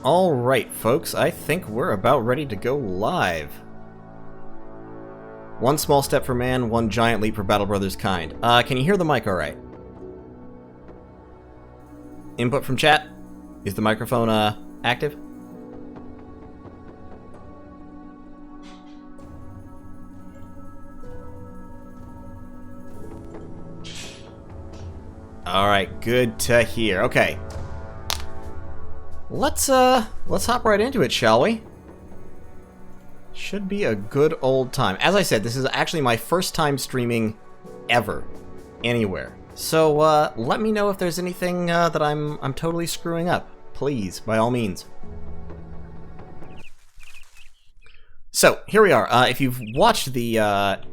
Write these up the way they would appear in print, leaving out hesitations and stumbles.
Alright, folks, I think we're about ready to go live. One small step for man, one giant leap for Battle Brothers kind. Can you hear the mic alright? Input from chat? Is the microphone, active? Alright, good to hear. Okay. Let's hop right into it, shall we? Should be a good old time. As I said, this is actually my first time streaming ever, anywhere. So, let me know if there's anything that I'm totally screwing up. Please, by all means. So, here we are. If you've watched the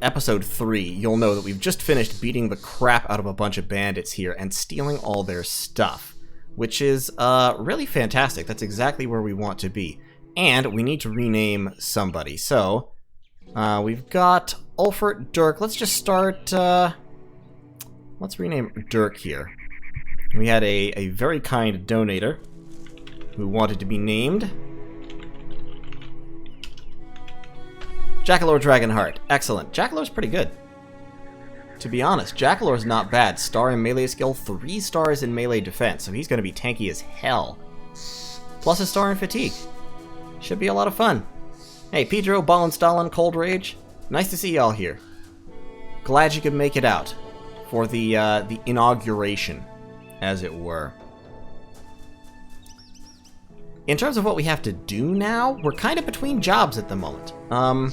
episode 3, you'll know that we've just finished beating the crap out of a bunch of bandits here and stealing all their stuff. Which is really fantastic. That's exactly where we want to be. And we need to rename somebody. So, we've got Ulfert, Dirk. Let's just start... let's rename Dirk here. We had a very kind donator who wanted to be named Jackalore Dragonheart. Excellent. Jackalore's pretty good. To be honest, Jackalore's not bad. Star in melee skill, 3 stars in melee defense, so he's going to be tanky as hell. Plus a star in fatigue. Should be a lot of fun. Hey, Pedro, Ballin Stalin, Cold Rage. Nice to see y'all here. Glad you could make it out for the inauguration, as it were. In terms of what we have to do now, we're kind of between jobs at the moment. A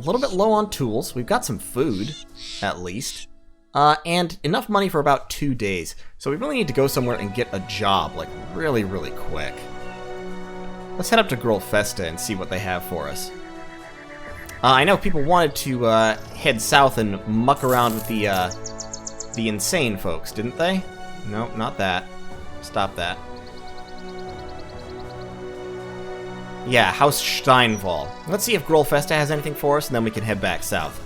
little bit low on tools. We've got some food, at least. And enough money for about 2 days. So we really need to go somewhere and get a job, like, really, really quick. Let's head up to Ghoul Festa and see what they have for us. I know people wanted to head south and muck around with the insane folks, didn't they? No, not that. Stop that. Yeah, House Steinwall. Let's see if Ghoul Festa has anything for us, and then we can head back south.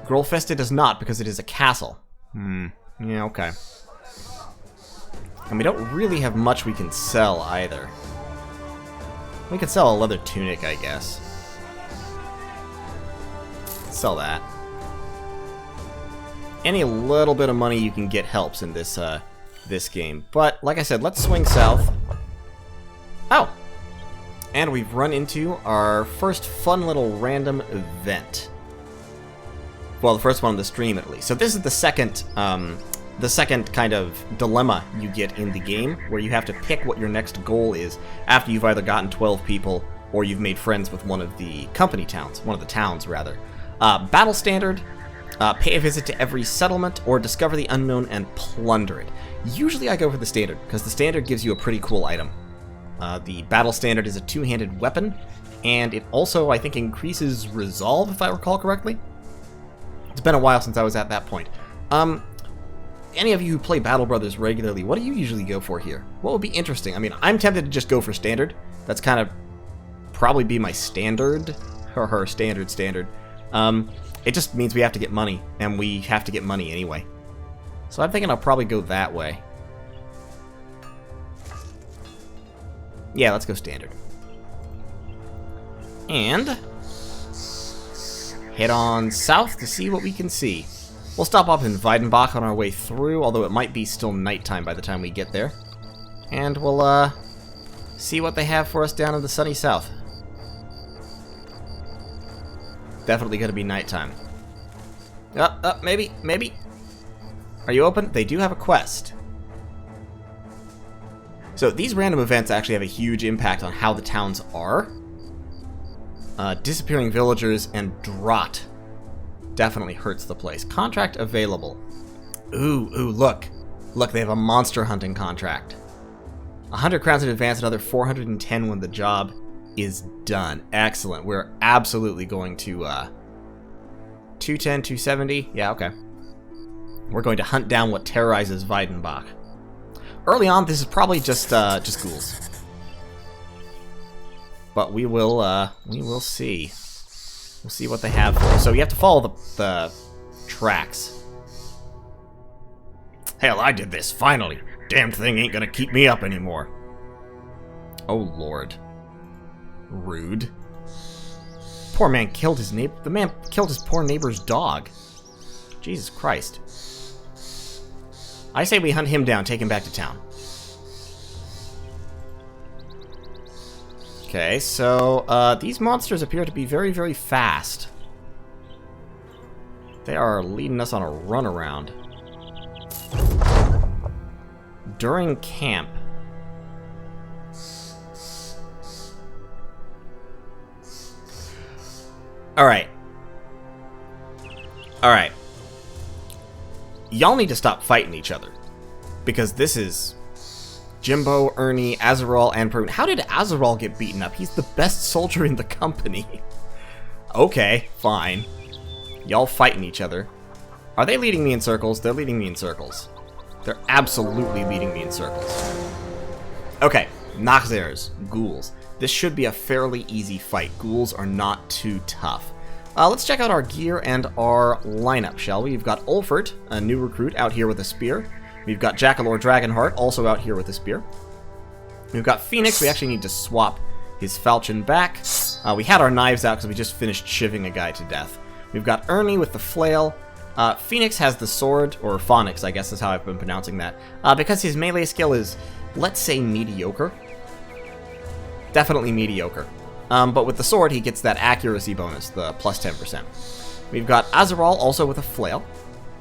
Ghoul Festa does not, because it is a castle. Yeah, okay. And we don't really have much we can sell, either. We could sell a leather tunic, I guess. Sell that. Any little bit of money you can get helps in this, this game. But, like I said, let's swing south. Oh! And we've run into our first fun little random event. Well, the first one on the stream, at least. So this is the second kind of dilemma you get in the game, where you have to pick what your next goal is after you've either gotten 12 people, or you've made friends with one of the company towns. One of the towns, rather. Battle standard, pay a visit to every settlement, or discover the unknown and plunder it. Usually I go for the standard, because the standard gives you a pretty cool item. The battle standard is a two-handed weapon, and it also, I think, increases resolve, if I recall correctly. It's been a while since I was at that point. Any of you who play Battle Brothers regularly, what do you usually go for here? What would be interesting? I mean, I'm tempted to just go for standard. That's kind of probably be my standard, or her standard. It just means we have to get money, and we have to get money anyway. So I'm thinking I'll probably go that way. Yeah, let's go standard. And head on south to see what we can see. We'll stop off in Weidenbach on our way through, although it might be still nighttime by the time we get there. And we'll, see what they have for us down in the sunny south. Definitely gonna be nighttime. Maybe. Are you open? They do have a quest. So these random events actually have a huge impact on how the towns are. Disappearing villagers and drought definitely hurts the place. Contract available. Ooh, look. Look, they have a monster hunting contract. 100 crowns in advance, another 410 when the job is done. Excellent. We're absolutely going to, 210, 270. Yeah, okay. We're going to hunt down what terrorizes Weidenbach. Early on, this is probably just ghouls. But we will see. We'll see what they have for us. So you have to follow the tracks. Hell, I did this, finally. Damned thing ain't gonna keep me up anymore. Oh, Lord. Rude. Poor man killed his neighbor. The man killed his poor neighbor's dog. Jesus Christ. I say we hunt him down, take him back to town. Okay, so, these monsters appear to be very, very fast. They are leading us on a runaround. During camp. Alright. Alright. Y'all need to stop fighting each other. Because this is Jimbo, Ernie, Azarol, and Perun. How did Azarol get beaten up? He's the best soldier in the company. Okay, fine. Y'all fighting each other. Are they leading me in circles? They're leading me in circles. They're absolutely leading me in circles. Okay, Nachzers, ghouls. This should be a fairly easy fight. Ghouls are not too tough. Let's check out our gear and our lineup, shall we? We've got Ulfert, a new recruit, out here with a spear. We've got Jackalor Dragonheart, also out here with a spear. We've got Phoenix. We actually need to swap his falchion back. We had our knives out because we just finished shivving a guy to death. We've got Ernie with the flail. Phoenix has the sword, or Phonix, I guess is how I've been pronouncing that, because his melee skill is, let's say, mediocre. Definitely mediocre. But with the sword, he gets that accuracy bonus, the plus 10%. We've got Azarol also with a flail.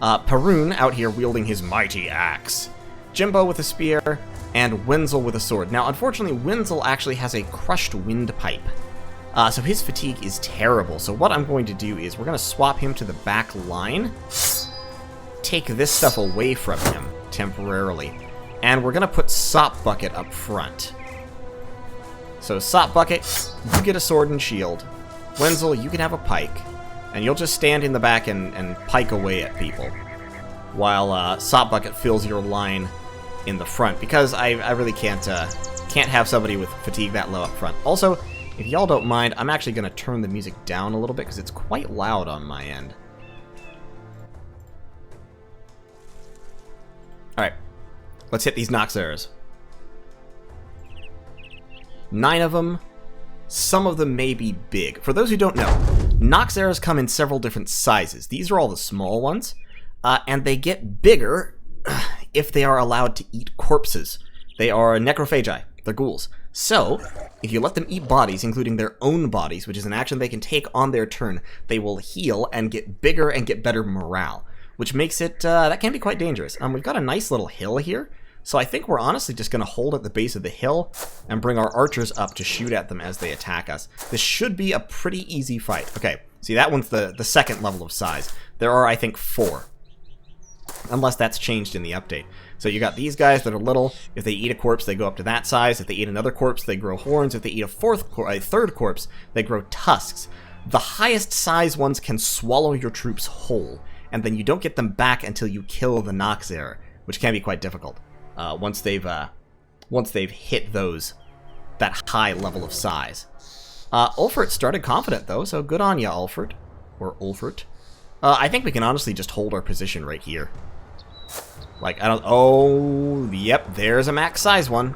Perun out here wielding his mighty axe. Jimbo with a spear, and Wenzel with a sword. Now, unfortunately, Wenzel actually has a crushed windpipe. So his fatigue is terrible. So what I'm going to do is we're going to swap him to the back line. Take this stuff away from him temporarily. And we're going to put Sop Bucket up front. So Sop Bucket, you get a sword and shield. Wenzel, you can have a pike. And you'll just stand in the back and pike away at people. While Sop Bucket fills your line in the front. Because I really can't have somebody with fatigue that low up front. Also, if y'all don't mind, I'm actually going to turn the music down a little bit because it's quite loud on my end. Alright, let's hit these Nachzers. 9 of them. Some of them may be big. For those who don't know, Nachzers come in several different sizes. These are all the small ones, and they get bigger if they are allowed to eat corpses. They are necrophagi. They're ghouls. So, if you let them eat bodies, including their own bodies, which is an action they can take on their turn, they will heal and get bigger and get better morale, which makes it, that can be quite dangerous. We've got a nice little hill here, so I think we're honestly just going to hold at the base of the hill and bring our archers up to shoot at them as they attack us. This should be a pretty easy fight. Okay, see, that one's the second level of size. There are, I think, 4. Unless that's changed in the update. So you got these guys that are little. If they eat a corpse, they go up to that size. If they eat another corpse, they grow horns. If they eat a third corpse, they grow tusks. The highest size ones can swallow your troops whole, and then you don't get them back until you kill the Nachzer, which can be quite difficult. Once they've hit that high level of size. Ulfert started confident though, so good on ya, Ulfert. Or Ulfert. I think we can honestly just hold our position right here. Like, oh, yep, there's a max size one.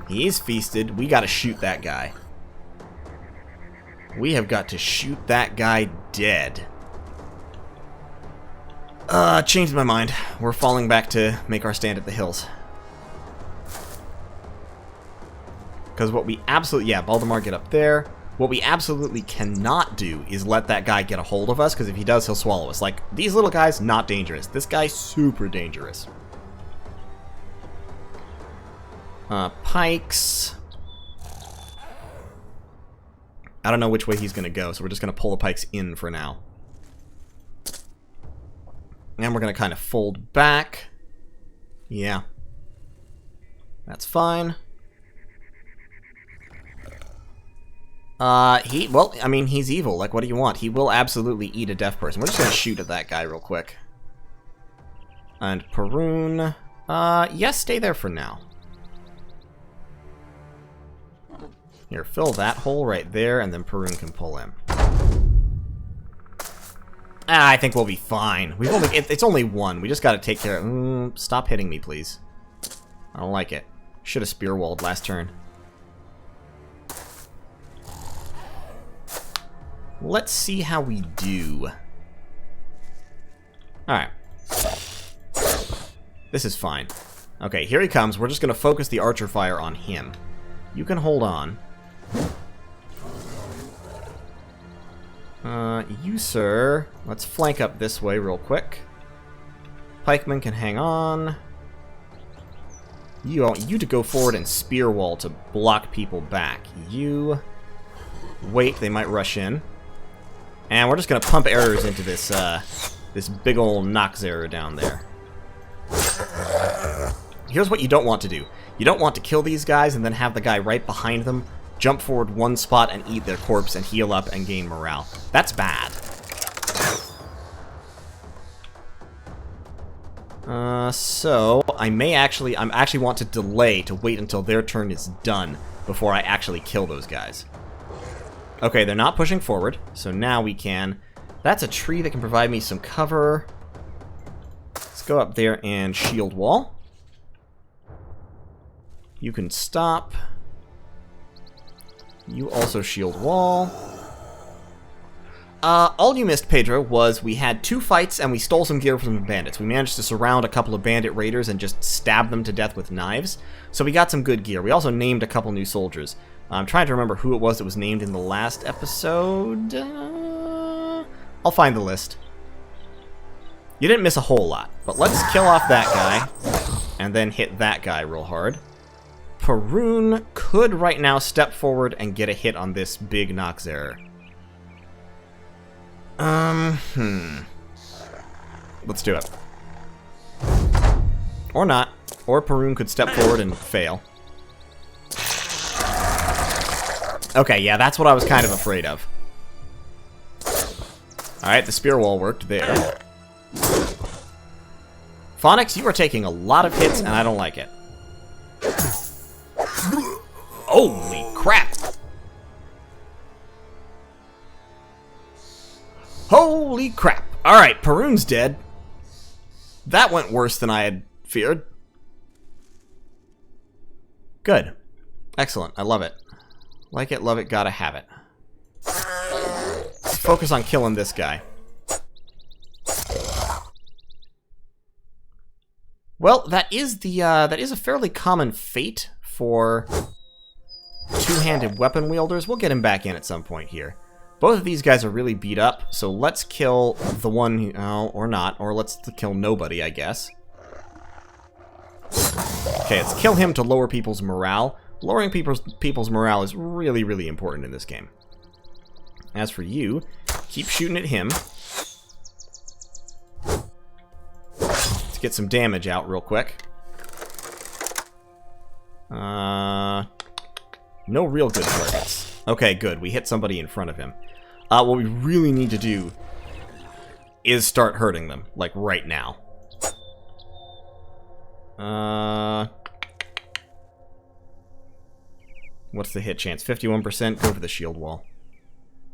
He's feasted. We gotta shoot that guy. We have got to shoot that guy dead. Changed my mind. We're falling back to make our stand at the hills. Because what we absolutely... Yeah, Baldemar, get up there. What we absolutely cannot do is let that guy get a hold of us, because if he does, he'll swallow us. Like, these little guys, not dangerous. This guy's super dangerous. Pikes. I don't know which way he's going to go, so we're just going to pull the pikes in for now. And we're going to kind of fold back. Yeah. That's fine. Well, I mean, he's evil. Like, what do you want? He will absolutely eat a deaf person. We're just gonna shoot at that guy real quick. And Perun, yes, stay there for now. Here, fill that hole right there, and then Perun can pull him. I think we'll be fine. We've only, it's only one. We just gotta take care of... stop hitting me, please. I don't like it. Should have spear walled last turn. Let's see how we do. Alright. This is fine. Okay, here he comes. We're just going to focus the archer fire on him. You can hold on. You, sir. Let's flank up this way real quick. Pikemen can hang on. You want you to go forward and spear wall to block people back. You wait, they might rush in. And we're just gonna pump arrows into this this big ol' Noxera down there. Here's what you don't want to do. You don't want to kill these guys and then have the guy right behind them jump forward one spot and eat their corpse and heal up and gain morale. That's bad. So I'm actually want to delay to wait until their turn is done before I actually kill those guys. Okay, they're not pushing forward, so now we can. That's a tree that can provide me some cover. Let's go up there and shield wall. You can stop. You also shield wall. All you missed, Pedro, was we had 2 fights and we stole some gear from the bandits. We managed to surround a couple of bandit raiders and just stab them to death with knives. So we got some good gear. We also named a couple new soldiers. I'm trying to remember who it was that was named in the last episode. I'll find the list. You didn't miss a whole lot, but let's kill off that guy and then hit that guy real hard. Perun could right now step forward and get a hit on this big Noxera. Let's do it. Or not. Or Perun could step forward and fail. Okay, yeah, that's what I was kind of afraid of. Alright, the spear wall worked there. Phonix, you are taking a lot of hits, and I don't like it. Holy crap! Holy crap! Alright, Perun's dead. That went worse than I had feared. Good. Excellent. I love it. Like it, love it, gotta have it. Let's focus on killing this guy. Well, that is a fairly common fate for two-handed weapon wielders. We'll get him back in at some point here. Both of these guys are really beat up, so let's kill the one who, or not, or let's kill nobody, I guess. Okay, let's kill him to lower people's morale. Lowering people's morale is really, really important in this game. As for you, keep shooting at him. Let's get some damage out real quick. No real good targets. Okay, good. We hit somebody in front of him. What we really need to do is start hurting them, like right now. What's the hit chance? 51%. Go for the shield wall.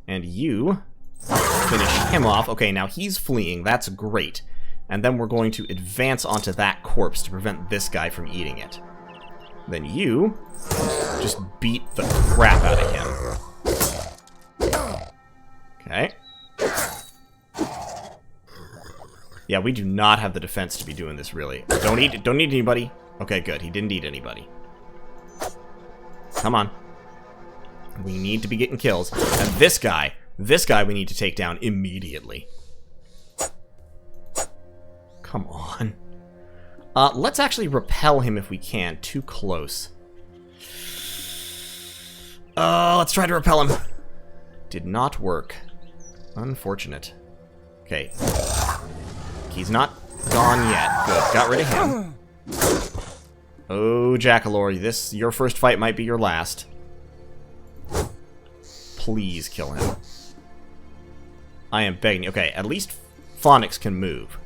And you finish him off. Okay, now he's fleeing. That's great. And then we're going to advance onto that corpse to prevent this guy from eating it. Then you just beat the crap out of him. Okay. Yeah, we do not have the defense to be doing this, really. Don't eat anybody. Okay, good. He didn't eat anybody. Come on. We need to be getting kills. And this guy we need to take down immediately. Come on. Let's actually repel him if we can. Too close. Let's try to repel him. Did not work. Unfortunate. Okay. He's not gone yet. Good. Got rid of him. Oh, Jackalor, your first fight might be your last. Please kill him. I am begging you. Okay, at least Phonix can move.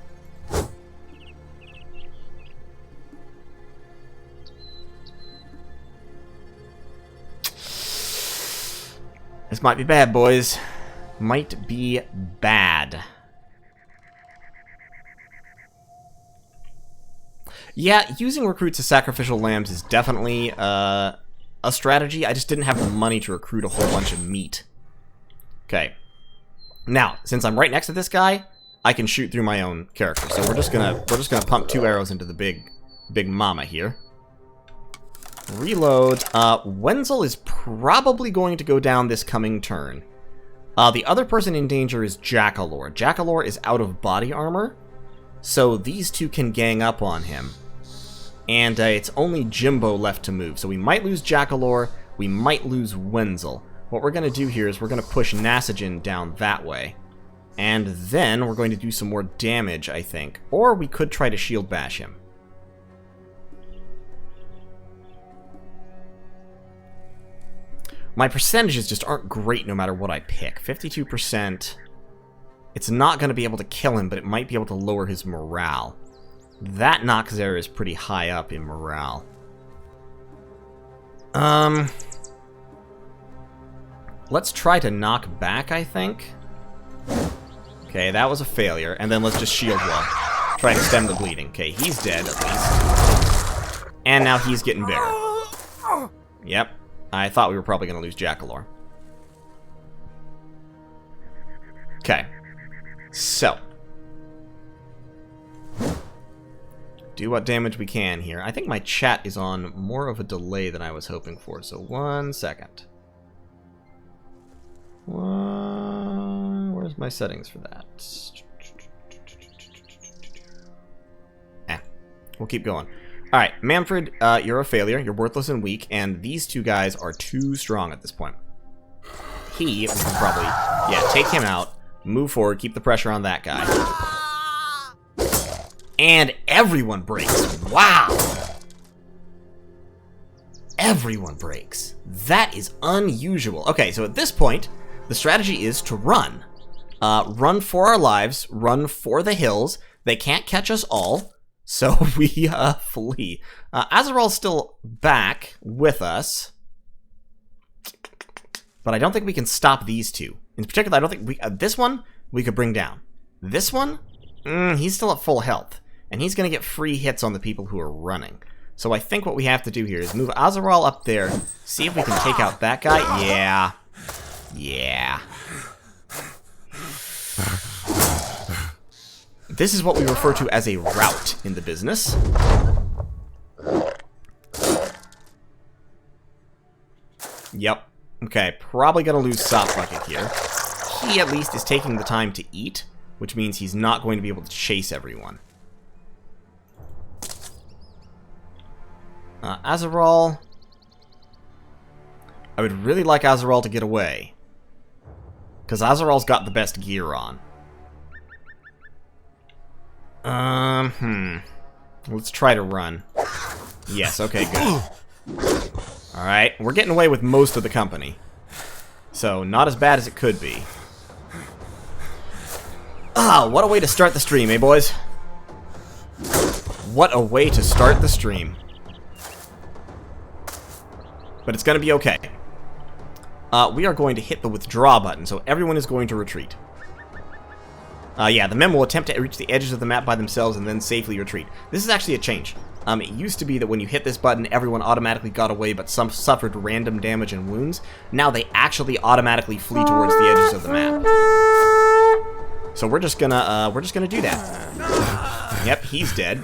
This might be bad, boys. Might be bad. Yeah, using recruits as sacrificial lambs is definitely a strategy. I just didn't have the money to recruit a whole bunch of meat. Okay. Now, since I'm right next to this guy, I can shoot through my own character. So we're just gonna pump 2 arrows into the big mama here. Reload. Wenzel is probably going to go down this coming turn. The other person in danger is Jackalore. Jackalore is out of body armor, so these two can gang up on him. And it's only Jimbo left to move, so we might lose Jackalore, we might lose Wenzel. What we're going to do here is we're going to push Nasajin down that way. And then we're going to do some more damage, I think. Or we could try to shield bash him. My percentages just aren't great no matter what I pick. 52%. It's not going to be able to kill him, but it might be able to lower his morale. That Noxer is pretty high up in morale. Let's try to knock back, I think. Okay, that was a failure. And then let's just shield wall. Try to stem the bleeding. Okay, he's dead, at least. And now he's getting bigger. Yep. I thought we were probably going to lose Jackalore. Okay. So. Do what damage we can here. I think my chat is on more of a delay than I was hoping for, so 1 second. Where's my settings for that? We'll keep going. Alright, Manfred, you're a failure. You're worthless and weak, and these two guys are too strong at this point. We can probably, take him out, move forward, keep the pressure on that guy. And everyone breaks. Wow! Everyone breaks. That is unusual. Okay, so at this point, the strategy is to run. Run for our lives, run for the hills. They can't catch us all, so we flee. Azaral's still back with us, but I don't think we can stop these two. In particular, I don't think we... this one, we could bring down. This one, he's still at full health, and he's going to get free hits on the people who are running. So I think what we have to do here is move Azaral up there, see if we can take out that guy. Yeah. Yeah. This is what we refer to as a rout in the business. Yep. Okay, probably gonna lose Sop Bucket here. He at least is taking the time to eat, which means he's not going to be able to chase everyone. Azaral. I would really like Azaral to get away, because Azaral's got the best gear on. Let's try to run. Yes, okay, good. Alright, we're getting away with most of the company. So, not as bad as it could be. Ah, what a way to start the stream, eh, boys? What a way to start the stream. But it's gonna be okay. We are going to hit the withdraw button, so everyone is going to retreat. Yeah, the men will attempt to reach the edges of the map by themselves and then safely retreat. This is actually a change. It used to be that when you hit this button, everyone automatically got away, but some suffered random damage and wounds. Now they actually automatically flee towards the edges of the map. So we're just gonna do that. Yep, he's dead.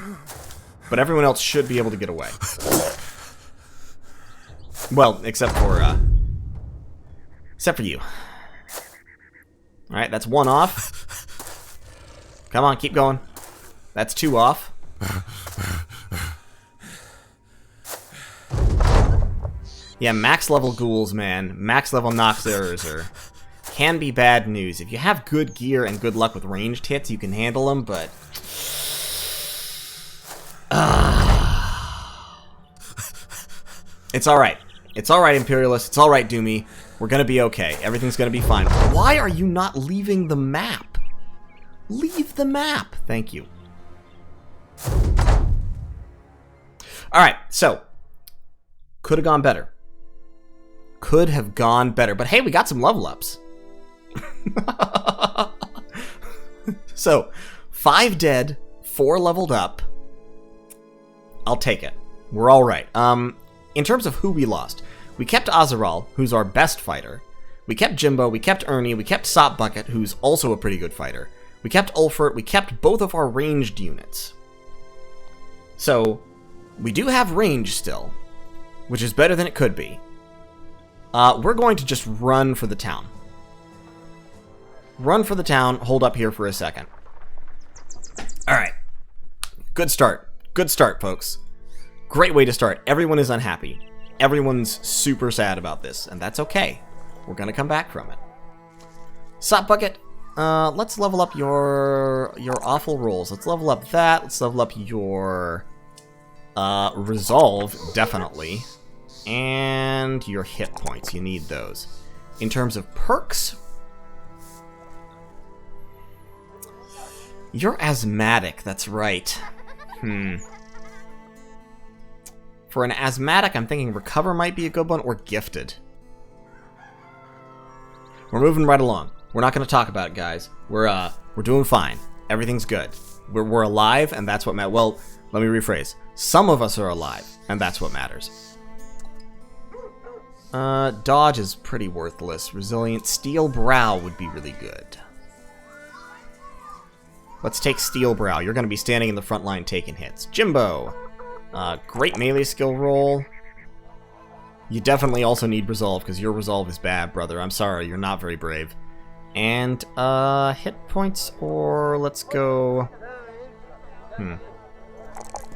But everyone else should be able to get away. Well, except for you. Alright, that's 1 off. Come on, keep going. That's 2 off. Yeah, max level ghouls, man. Max level Noxerers can be bad news. If you have good gear and good luck with ranged hits, you can handle them, but... It's alright. It's alright, Imperialist. It's alright, Doomy. We're gonna be okay. Everything's gonna be fine. Why are you not leaving the map? Leave the map. Thank you. Alright, so. Could have gone better. Could have gone better. But hey, we got some level ups. So, 5 dead, 4 leveled up. I'll take it. We're alright. In terms of who we lost, we kept Azaral, who's our best fighter. We kept Jimbo, we kept Ernie, we kept Sop Bucket, who's also a pretty good fighter. We kept Ulfert, we kept both of our ranged units. So, we do have range still, which is better than it could be. We're going to just run for the town. Run for the town, hold up here for a second. Alright. Good start. Good start, folks. Great way to start. Everyone is unhappy. Everyone's super sad about this, and that's okay. We're gonna come back from it. Sop Bucket, let's level up your awful rolls. Let's level up that. Let's level up your resolve, definitely. And your hit points. You need those. In terms of perks, you're asthmatic, that's right. For an asthmatic, I'm thinking Recover might be a good one, or Gifted. We're moving right along. We're not going to talk about it, guys. We're doing fine. Everything's good. We're alive, and that's what matters. Well, let me rephrase. Some of us are alive, and that's what matters. Dodge is pretty worthless. Resilient. Steel Brow would be really good. Let's take Steel Brow. You're going to be standing in the front line taking hits. Jimbo. Great melee skill roll. You definitely also need Resolve, because your Resolve is bad, brother. I'm sorry, you're not very brave. And, hit points, or let's go...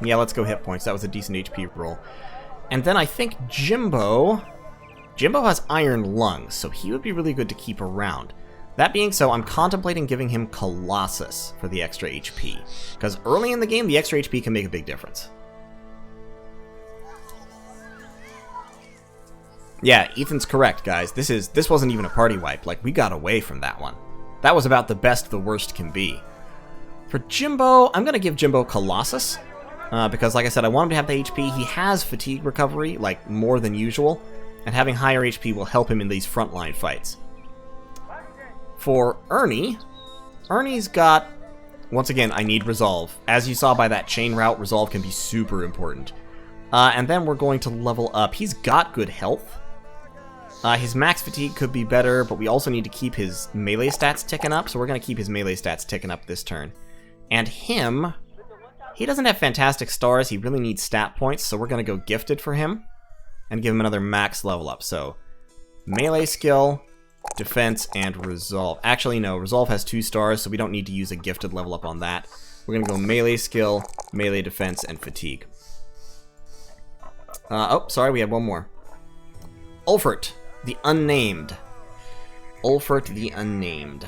Yeah, let's go hit points. That was a decent HP roll. And then I think Jimbo... Jimbo has Iron Lungs, so he would be really good to keep around. That being so, I'm contemplating giving him Colossus for the extra HP. Because early in the game, the extra HP can make a big difference. Yeah, Ethan's correct, guys. This wasn't even a party wipe. Like, we got away from that one. That was about the best the worst can be. For Jimbo, I'm going to give Jimbo Colossus. Because, like I said, I want him to have the HP. He has fatigue recovery, like, more than usual. And having higher HP will help him in these frontline fights. For Ernie, Ernie's got... Once again, I need Resolve. As you saw by that chain route, Resolve can be super important. And then we're going to level up. He's got good health. His max fatigue could be better, but we also need to keep his melee stats ticking up, so we're going to keep his melee stats ticking up this turn. And him, he doesn't have fantastic stars, he really needs stat points, so we're going to go Gifted for him, and give him another max level up. So, melee skill, defense, and resolve. Actually, no, resolve has 2 stars, so we don't need to use a Gifted level up on that. We're going to go melee skill, melee defense, and fatigue. Oh, sorry, we have one more. Ulfert, the Unnamed. Ulfert, the Unnamed.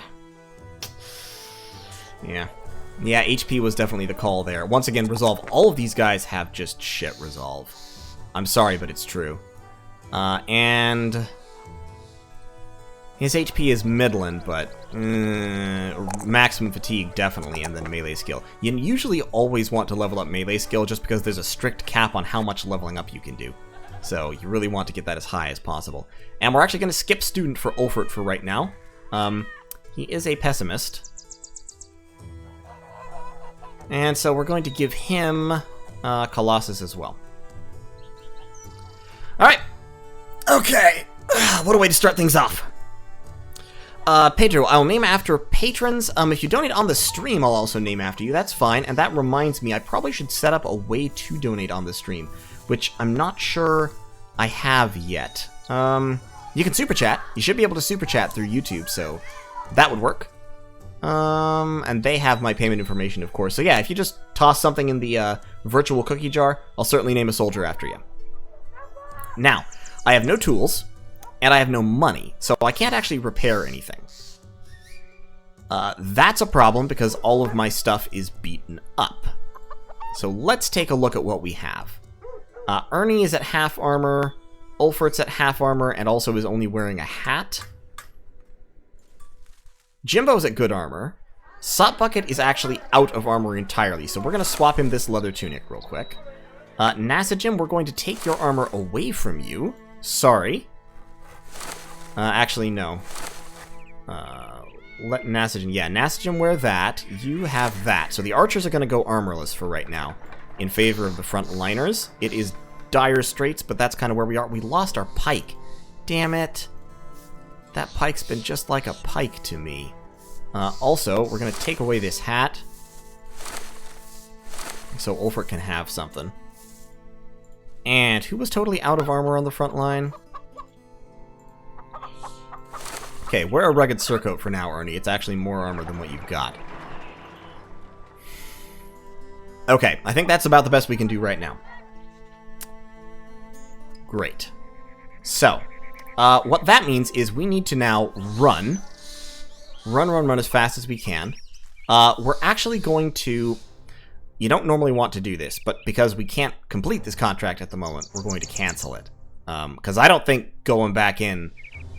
Yeah. Yeah, HP was definitely the call there. Once again, Resolve. All of these guys have just shit Resolve. I'm sorry, but it's true. And... his HP is Midland, but... maximum fatigue, definitely, and then melee skill. You usually always want to level up melee skill just because there's a strict cap on how much leveling up you can do. So you really want to get that as high as possible. And we're actually going to skip Student for Ulfert for right now. He is a pessimist. And so we're going to give him Colossus as well. Alright. Okay. What a way to start things off. Pedro, I'll name after patrons. If you donate on the stream, I'll also name after you. That's fine. And that reminds me, I probably should set up a way to donate on the stream, which I'm not sure I have yet. You can super chat. You should be able to super chat through YouTube, so that would work. And they have my payment information, of course. So yeah, if you just toss something in the virtual cookie jar, I'll certainly name a soldier after you. Now, I have no tools. And I have no money, so I can't actually repair anything. That's a problem because all of my stuff is beaten up. So let's take a look at what we have. Ernie is at half armor, Ulfert's at half armor, and also is only wearing a hat. Jimbo's at good armor. Sop Bucket is actually out of armor entirely, so we're going to swap him this leather tunic real quick. Nasajim, we're going to take your armor away from you. Sorry. Actually, no. Let Nasajin... Yeah, Nasajin wear that. You have that. So the archers are going to go armorless for right now. in favor of the front liners. It is dire straits, but that's kind of where we are. We lost our pike. Damn it. That pike's been just like a pike to me. Also, we're going to take away this hat, so Ulfric can have something. And who was totally out of armor on the front line? Okay, wear a rugged surcoat for now, Ernie. It's actually more armor than what you've got. Okay, I think that's about the best we can do right now. Great. So, what that means is we need to now run. Run as fast as we can. We're actually going to... You don't normally want to do this, but because we can't complete this contract at the moment, we're going to cancel it. Because I don't think going back in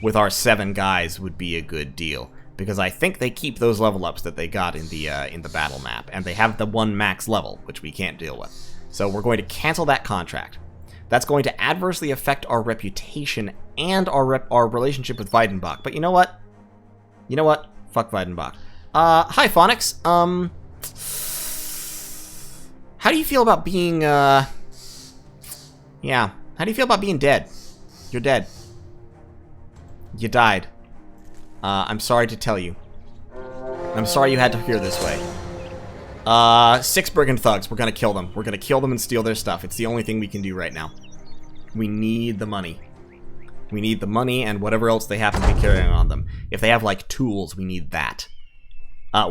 with our 7 guys would be a good deal. Because I think they keep those level ups that they got in the battle map. And they have the 1 max level, which we can't deal with. So we're going to cancel that contract. That's going to adversely affect our reputation and our relationship with Weidenbach. But you know what? You know what? Fuck Weidenbach. Hi, Phonics. How do you feel about being, yeah. How do you feel about being dead? You're dead. You died. I'm sorry to tell you. I'm sorry you had to hear this way. 6 Brigand thugs. We're gonna kill them. We're gonna kill them and steal their stuff. It's the only thing we can do right now. We need the money. We need the money and whatever else they happen to be carrying on them. If they have, like, tools, we need that.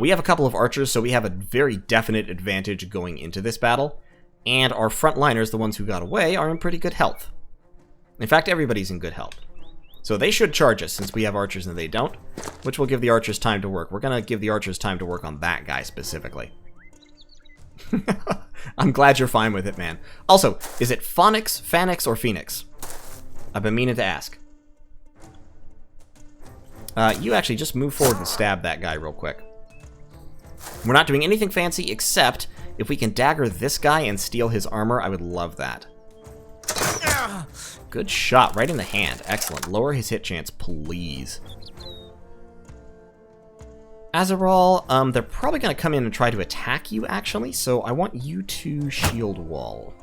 We have a couple of archers, so we have a very definite advantage going into this battle. And our frontliners, the ones who got away, are in pretty good health. In fact, everybody's in good health. So they should charge us, since we have archers and they don't, which will give the archers time to work. We're going to give the archers time to work on that guy specifically. I'm glad you're fine with it, man. Also, is it Phonix, Phanix, or Phoenix? I've been meaning to ask. You actually just move forward and stab that guy real quick. We're not doing anything fancy, except if we can dagger this guy and steal his armor, I would love that. Good shot, right in the hand. Excellent. Lower his hit chance, please. Azeral, they're probably going to come in and try to attack you, actually, so I want you to shield wall.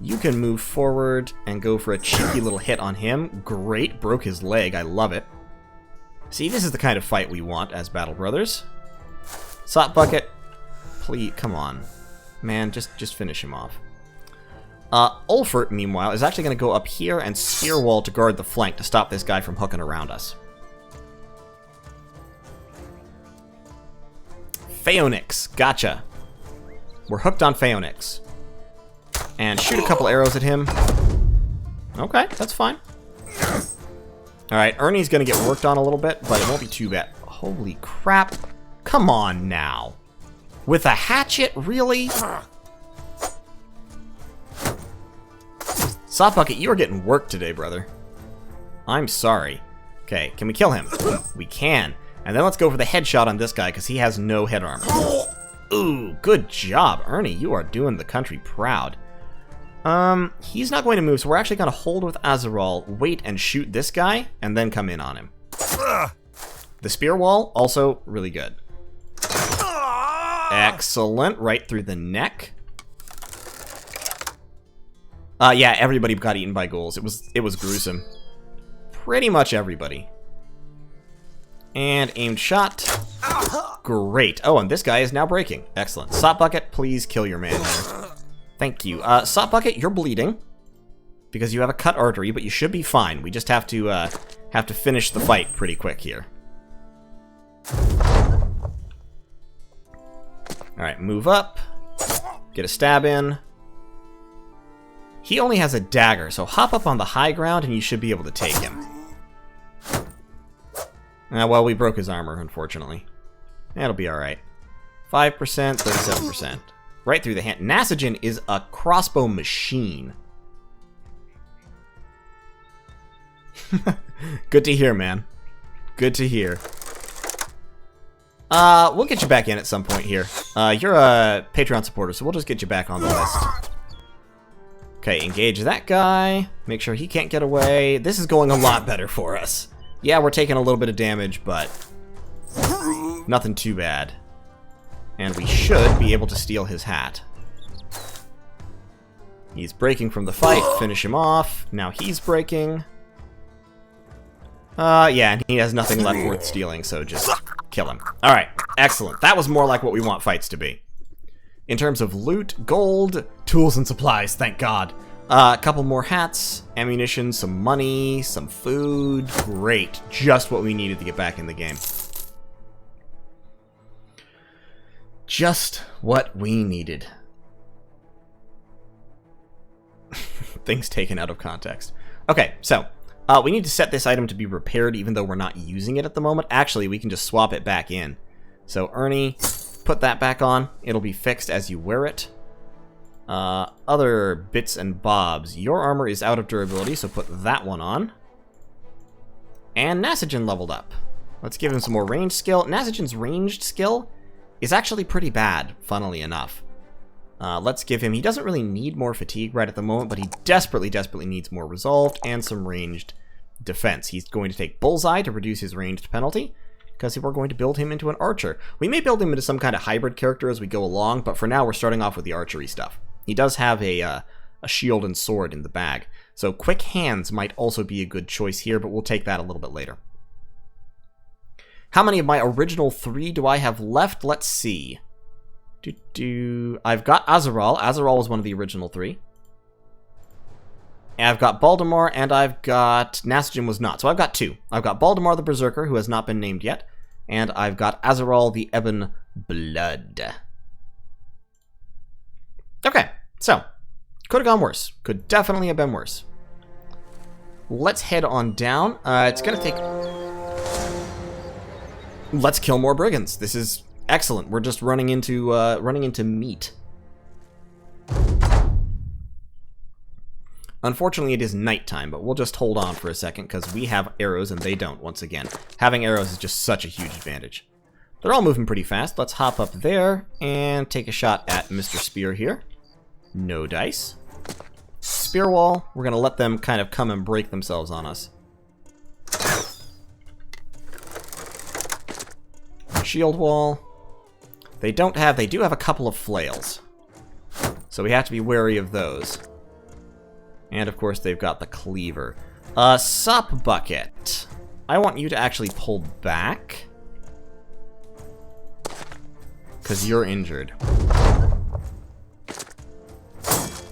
You can move forward and go for a cheeky little hit on him. Great, broke his leg. I love it. See, this is the kind of fight we want as Battle Brothers. Sot Bucket, please, come on. Man, just finish him off. Ulfert, meanwhile, is actually going to go up here and spear wall to guard the flank to stop this guy from hooking around us. Phaonix, gotcha. We're hooked on Phaonix. And shoot a couple arrows at him. Okay, that's fine. Alright, Ernie's gonna get worked on a little bit, but it won't be too bad. Holy crap. Come on now. With a hatchet, really? Softbucket, you are getting worked today, brother. I'm sorry. Okay, can we kill him? We can. And then let's go for the headshot on this guy, because he has no head armor. Ooh, good job, Ernie. You are doing the country proud. He's not going to move, so we're actually going to hold with Azeral, wait and shoot this guy, and then come in on him. The spear wall, also really good. Excellent, right through the neck. Yeah, everybody got eaten by ghouls. It was gruesome. Pretty much everybody. And aimed shot. Great. Oh, and this guy is now breaking. Excellent. Sot Bucket, please kill your man here. Thank you. Sot Bucket, you're bleeding because you have a cut artery, but you should be fine. We just have to finish the fight pretty quick here. All right, move up. Get a stab in. He only has a dagger, so hop up on the high ground and you should be able to take him. Well, we broke his armor, unfortunately. That'll be alright. 5%, 37%. Right through the hand. Nasogen is a crossbow machine. Good to hear, man. Good to hear. We'll get you back in at some point here. You're a Patreon supporter, so we'll just get you back on the list. Okay, engage that guy. Make sure he can't get away. This is going a lot better for us. Yeah, we're taking a little bit of damage, but nothing too bad. And we should be able to steal his hat. He's breaking from the fight. Finish him off. Now he's breaking. Yeah, and he has nothing left worth stealing, so just kill him. Alright, excellent. That was more like what we want fights to be. In terms of loot, gold, tools and supplies, thank God. A couple more hats, ammunition, some money, some food. Great. Just what we needed to get back in the game. Just what we needed. Things taken out of context. Okay, so, we need to set this item to be repaired even though we're not using it at the moment. Actually, we can just swap it back in. So, Ernie, put that back on. It'll be fixed as you wear it. Other bits and bobs. Your armor is out of durability, so put that one on. And Nasagen leveled up. Let's give him some more ranged skill. Nasagen's ranged skill is actually pretty bad, funnily enough. Let's give him... He doesn't really need more fatigue right at the moment, but he desperately, desperately needs more resolved and some ranged defense. He's going to take Bullseye to reduce his ranged penalty, because we're going to build him into an archer. We may build him into some kind of hybrid character as we go along, but for now we're starting off with the archery stuff. He does have a shield and sword in the bag, so quick hands might also be a good choice here, but we'll take that a little bit later. How many of my original 3 do I have left? Let's see. I've got Azeral. Azeral was one of the original 3. And I've got Baldemar, and I've got... Nasagen was not, so I've got 2. I've got Baldemar the Berserker, who has not been named yet, and I've got Azeral the Ebon Blood. Okay, so, could have gone worse. Could definitely have been worse. Let's head on down. It's gonna take... Let's kill more brigands. This is excellent. We're just running into meat. Unfortunately, it is nighttime, but we'll just hold on for a second, because we have arrows and they don't, once again. Having arrows is just such a huge advantage. They're all moving pretty fast. Let's hop up there and take a shot at Mr. Spear here. No dice. Spear wall. We're going to let them kind of come and break themselves on us. Shield wall. They do have a couple of flails. So we have to be wary of those. And of course they've got the cleaver. Sup bucket. I want you to actually pull back. Because you're injured.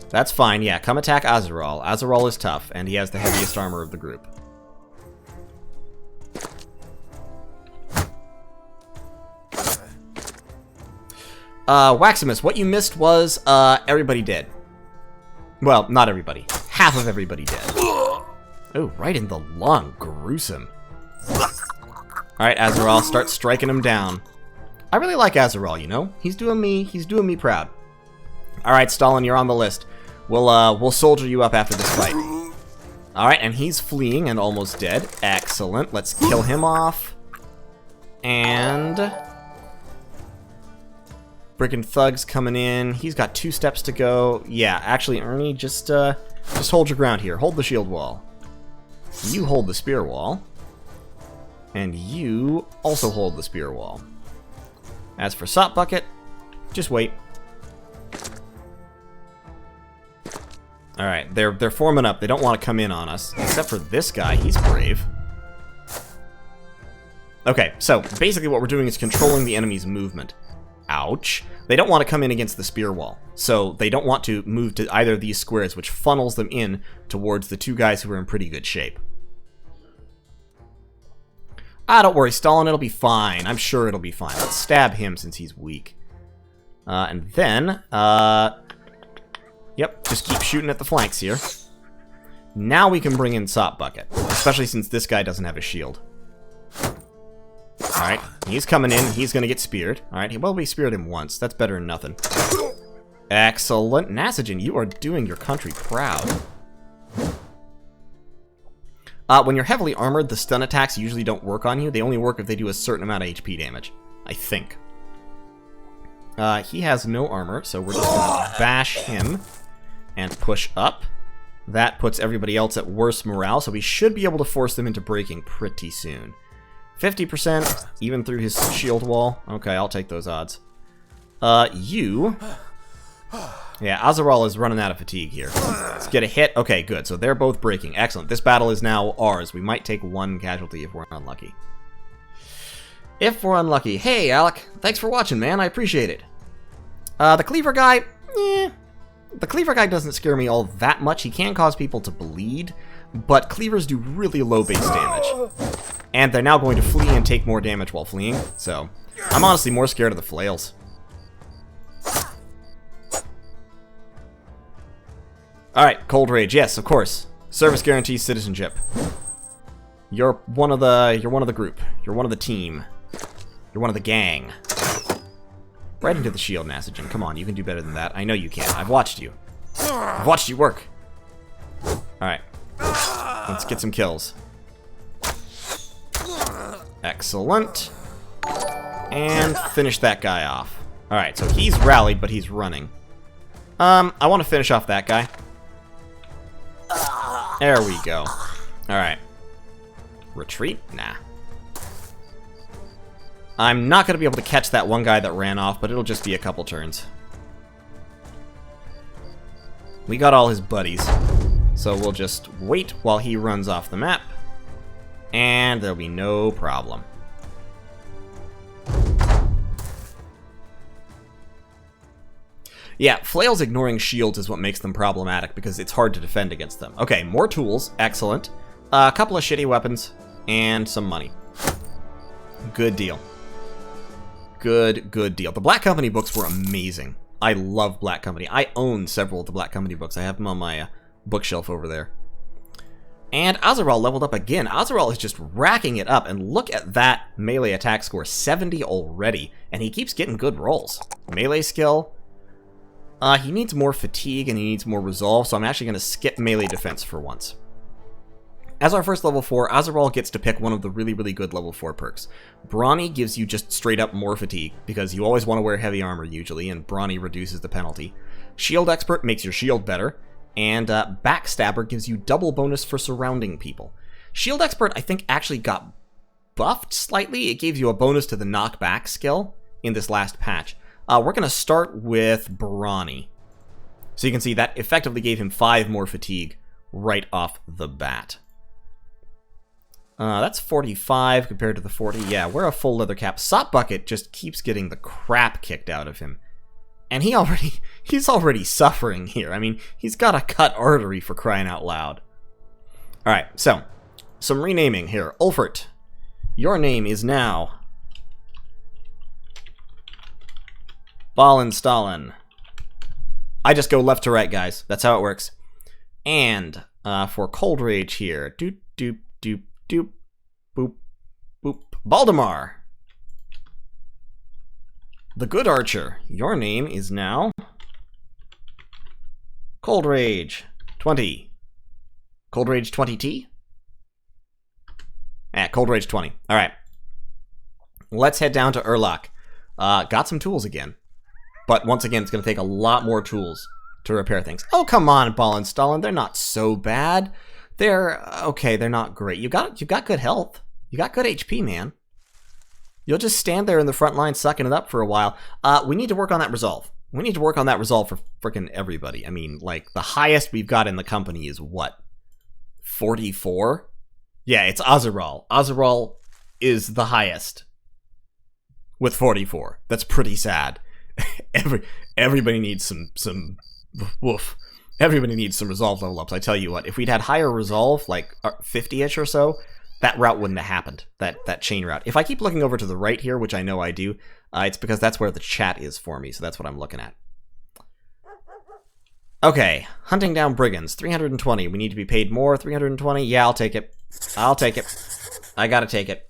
That's fine, yeah. Come attack Azeral. Azeral is tough, and he has the heaviest armor of the group. Waximus, what you missed was, everybody dead. Well, not everybody. Half of everybody dead. Oh, right in the lung. Gruesome. Alright, Azeral, start striking him down. I really like Azeral, you know? He's doing me proud. Alright, Stalin, you're on the list. We'll soldier you up after this fight. Alright, and he's fleeing and almost dead. Excellent. Let's kill him off. And... Brigand Thug's coming in. He's got 2 steps to go. Yeah, actually, Ernie, just hold your ground here. Hold the shield wall. You hold the spear wall. And you also hold the spear wall. As for Sop Bucket, just wait. Alright, they're forming up. They don't want to come in on us. Except for this guy. He's brave. Okay, so basically what we're doing is controlling the enemy's movement. Ouch. They don't want to come in against the spear wall. So they don't want to move to either of these squares, which funnels them in towards the 2 guys who are in pretty good shape. Don't worry, Stalin, it'll be fine. I'm sure it'll be fine. Let's stab him since he's weak. And then, yep, just keep shooting at the flanks here. Now we can bring in Sop Bucket, especially since this guy doesn't have a shield. Alright, he's coming in. He's gonna get speared. Alright, well, we speared him once. That's better than nothing. Excellent. Nasagen, you are doing your country proud. When you're heavily armored, the stun attacks usually don't work on you. They only work if they do a certain amount of HP damage. I think. He has no armor, so we're just gonna bash him and push up. That puts everybody else at worse morale, so we should be able to force them into breaking pretty soon. 50%, even through his shield wall. Okay, I'll take those odds. You... Yeah, Azaral is running out of fatigue here. Let's get a hit. Okay, good. So they're both breaking. Excellent. This battle is now ours. We might take one casualty if we're unlucky. If we're unlucky. Hey, Alec. Thanks for watching, man. I appreciate it. The Cleaver guy... The Cleaver guy doesn't scare me all that much. He can cause people to bleed, but Cleavers do really low base damage. And they're now going to flee and take more damage while fleeing, so... I'm honestly more scared of the flails. Alright, Cold Rage. Yes, of course. Service guarantees citizenship. You're one of the group. You're one of the team. You're one of the gang. Right into the shield, Nasogen. Come on, you can do better than that. I know you can. I've watched you. I've watched you work. Alright. Let's get some kills. Excellent. And finish that guy off. Alright, so he's rallied, but he's running. I want to finish off that guy. There we go. Alright. Retreat? Nah. I'm not going to be able to catch that one guy that ran off, but it'll just be a couple turns. We got all his buddies. So we'll just wait while he runs off the map. And there'll be no problem. Yeah, flails ignoring shields is what makes them problematic, because it's hard to defend against them. Okay, more tools. Excellent. A couple of shitty weapons. And some money. Good deal. Good deal. The Black Company books were amazing. I love Black Company. I own several of the Black Company books. I have them on my bookshelf over there. And Azaral leveled up again. Azaral is just racking it up, and look at that melee attack score, 70 already. And he keeps getting good rolls. Melee skill. He needs more fatigue and he needs more resolve, so I'm actually going to skip melee defense for once. As our first level 4, Azaral gets to pick one of the really good level 4 perks. Brawny gives you just straight up more fatigue, because you always want to wear heavy armor usually, and Brawny reduces the penalty. Shield Expert makes your shield better, and Backstabber gives you double bonus for surrounding people. Shield Expert, I think, actually got buffed slightly. It gave you a bonus to the knockback skill in this last patch. We're going to start with Brawny. So you can see that effectively gave him 5 more fatigue right off the bat. That's 45 compared to the 40. Yeah, we're a full leather cap. Sop Bucket just keeps getting the crap kicked out of him. And he's already suffering here. I mean, he's got a cut artery for crying out loud. Alright, so, some renaming here. Ulfert, your name is now Ballin. I just go left to right, guys. That's how it works. And for Cold Rage here, doop, doop, doop, doop, boop, boop. Baldemar, the Good Archer, your name is now Cold Rage 20. Cold Rage 20T? Cold Rage 20. Alright. Let's head down to Urlach. Got some tools again. But once again, it's going to take a lot more tools to repair things. Oh, come on, Ballin Stalin. They're not so bad. They're okay, they're not great. You've got good health. You got good HP, man. You'll just stand there in the front line sucking it up for a while. We need to work on that resolve. We need to work on that resolve for frickin' everybody. I mean, like, the highest we've got in the company is what? 44? Yeah, it's Azaral. Azaral is the highest with 44. That's pretty sad. Everybody needs some woof. Everybody needs some resolve level ups. I tell you what, if we'd had higher resolve, like 50-ish or so, that route wouldn't have happened. That chain route. If I keep looking over to the right here, which I know I do, it's because that's where the chat is for me, so that's what I'm looking at. Okay, hunting down brigands, 320. We need to be paid more, 320. Yeah, I'll take it. I'll take it. I gotta take it.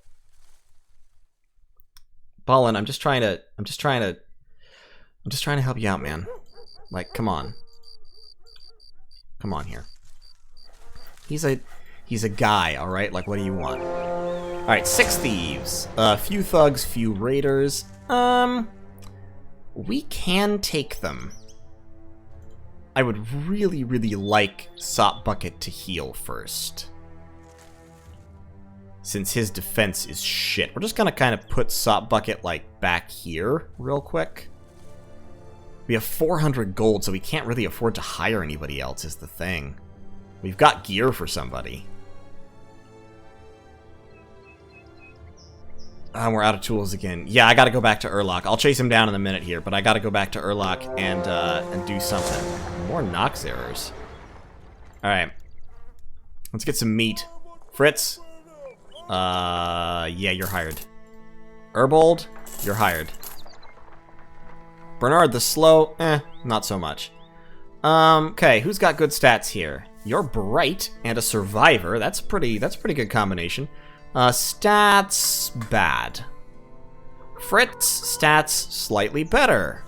Ballin, I'm just trying to help you out, man. Like, come on. Come on here. He's a guy, alright? Like, what do you want? Alright, 6 thieves. Few thugs, few raiders. We can take them. I would really like Sop Bucket to heal first. Since his defense is shit. We're just gonna kind of put Sop Bucket, like, back here real quick. We have 400 gold, so we can't really afford to hire anybody else, is the thing. We've got gear for somebody. We're out of tools again. Yeah, I gotta go back to Urlach. I'll chase him down in a minute here, but I gotta go back to Urlach and do something. More Nox errors. Alright. Let's get some meat. Fritz. Yeah, you're hired. Urbold, you're hired. Bernard the Slow, not so much. Okay, who's got good stats here? You're bright and a survivor. That's a pretty good combination. Stats bad. Fritz, stats slightly better.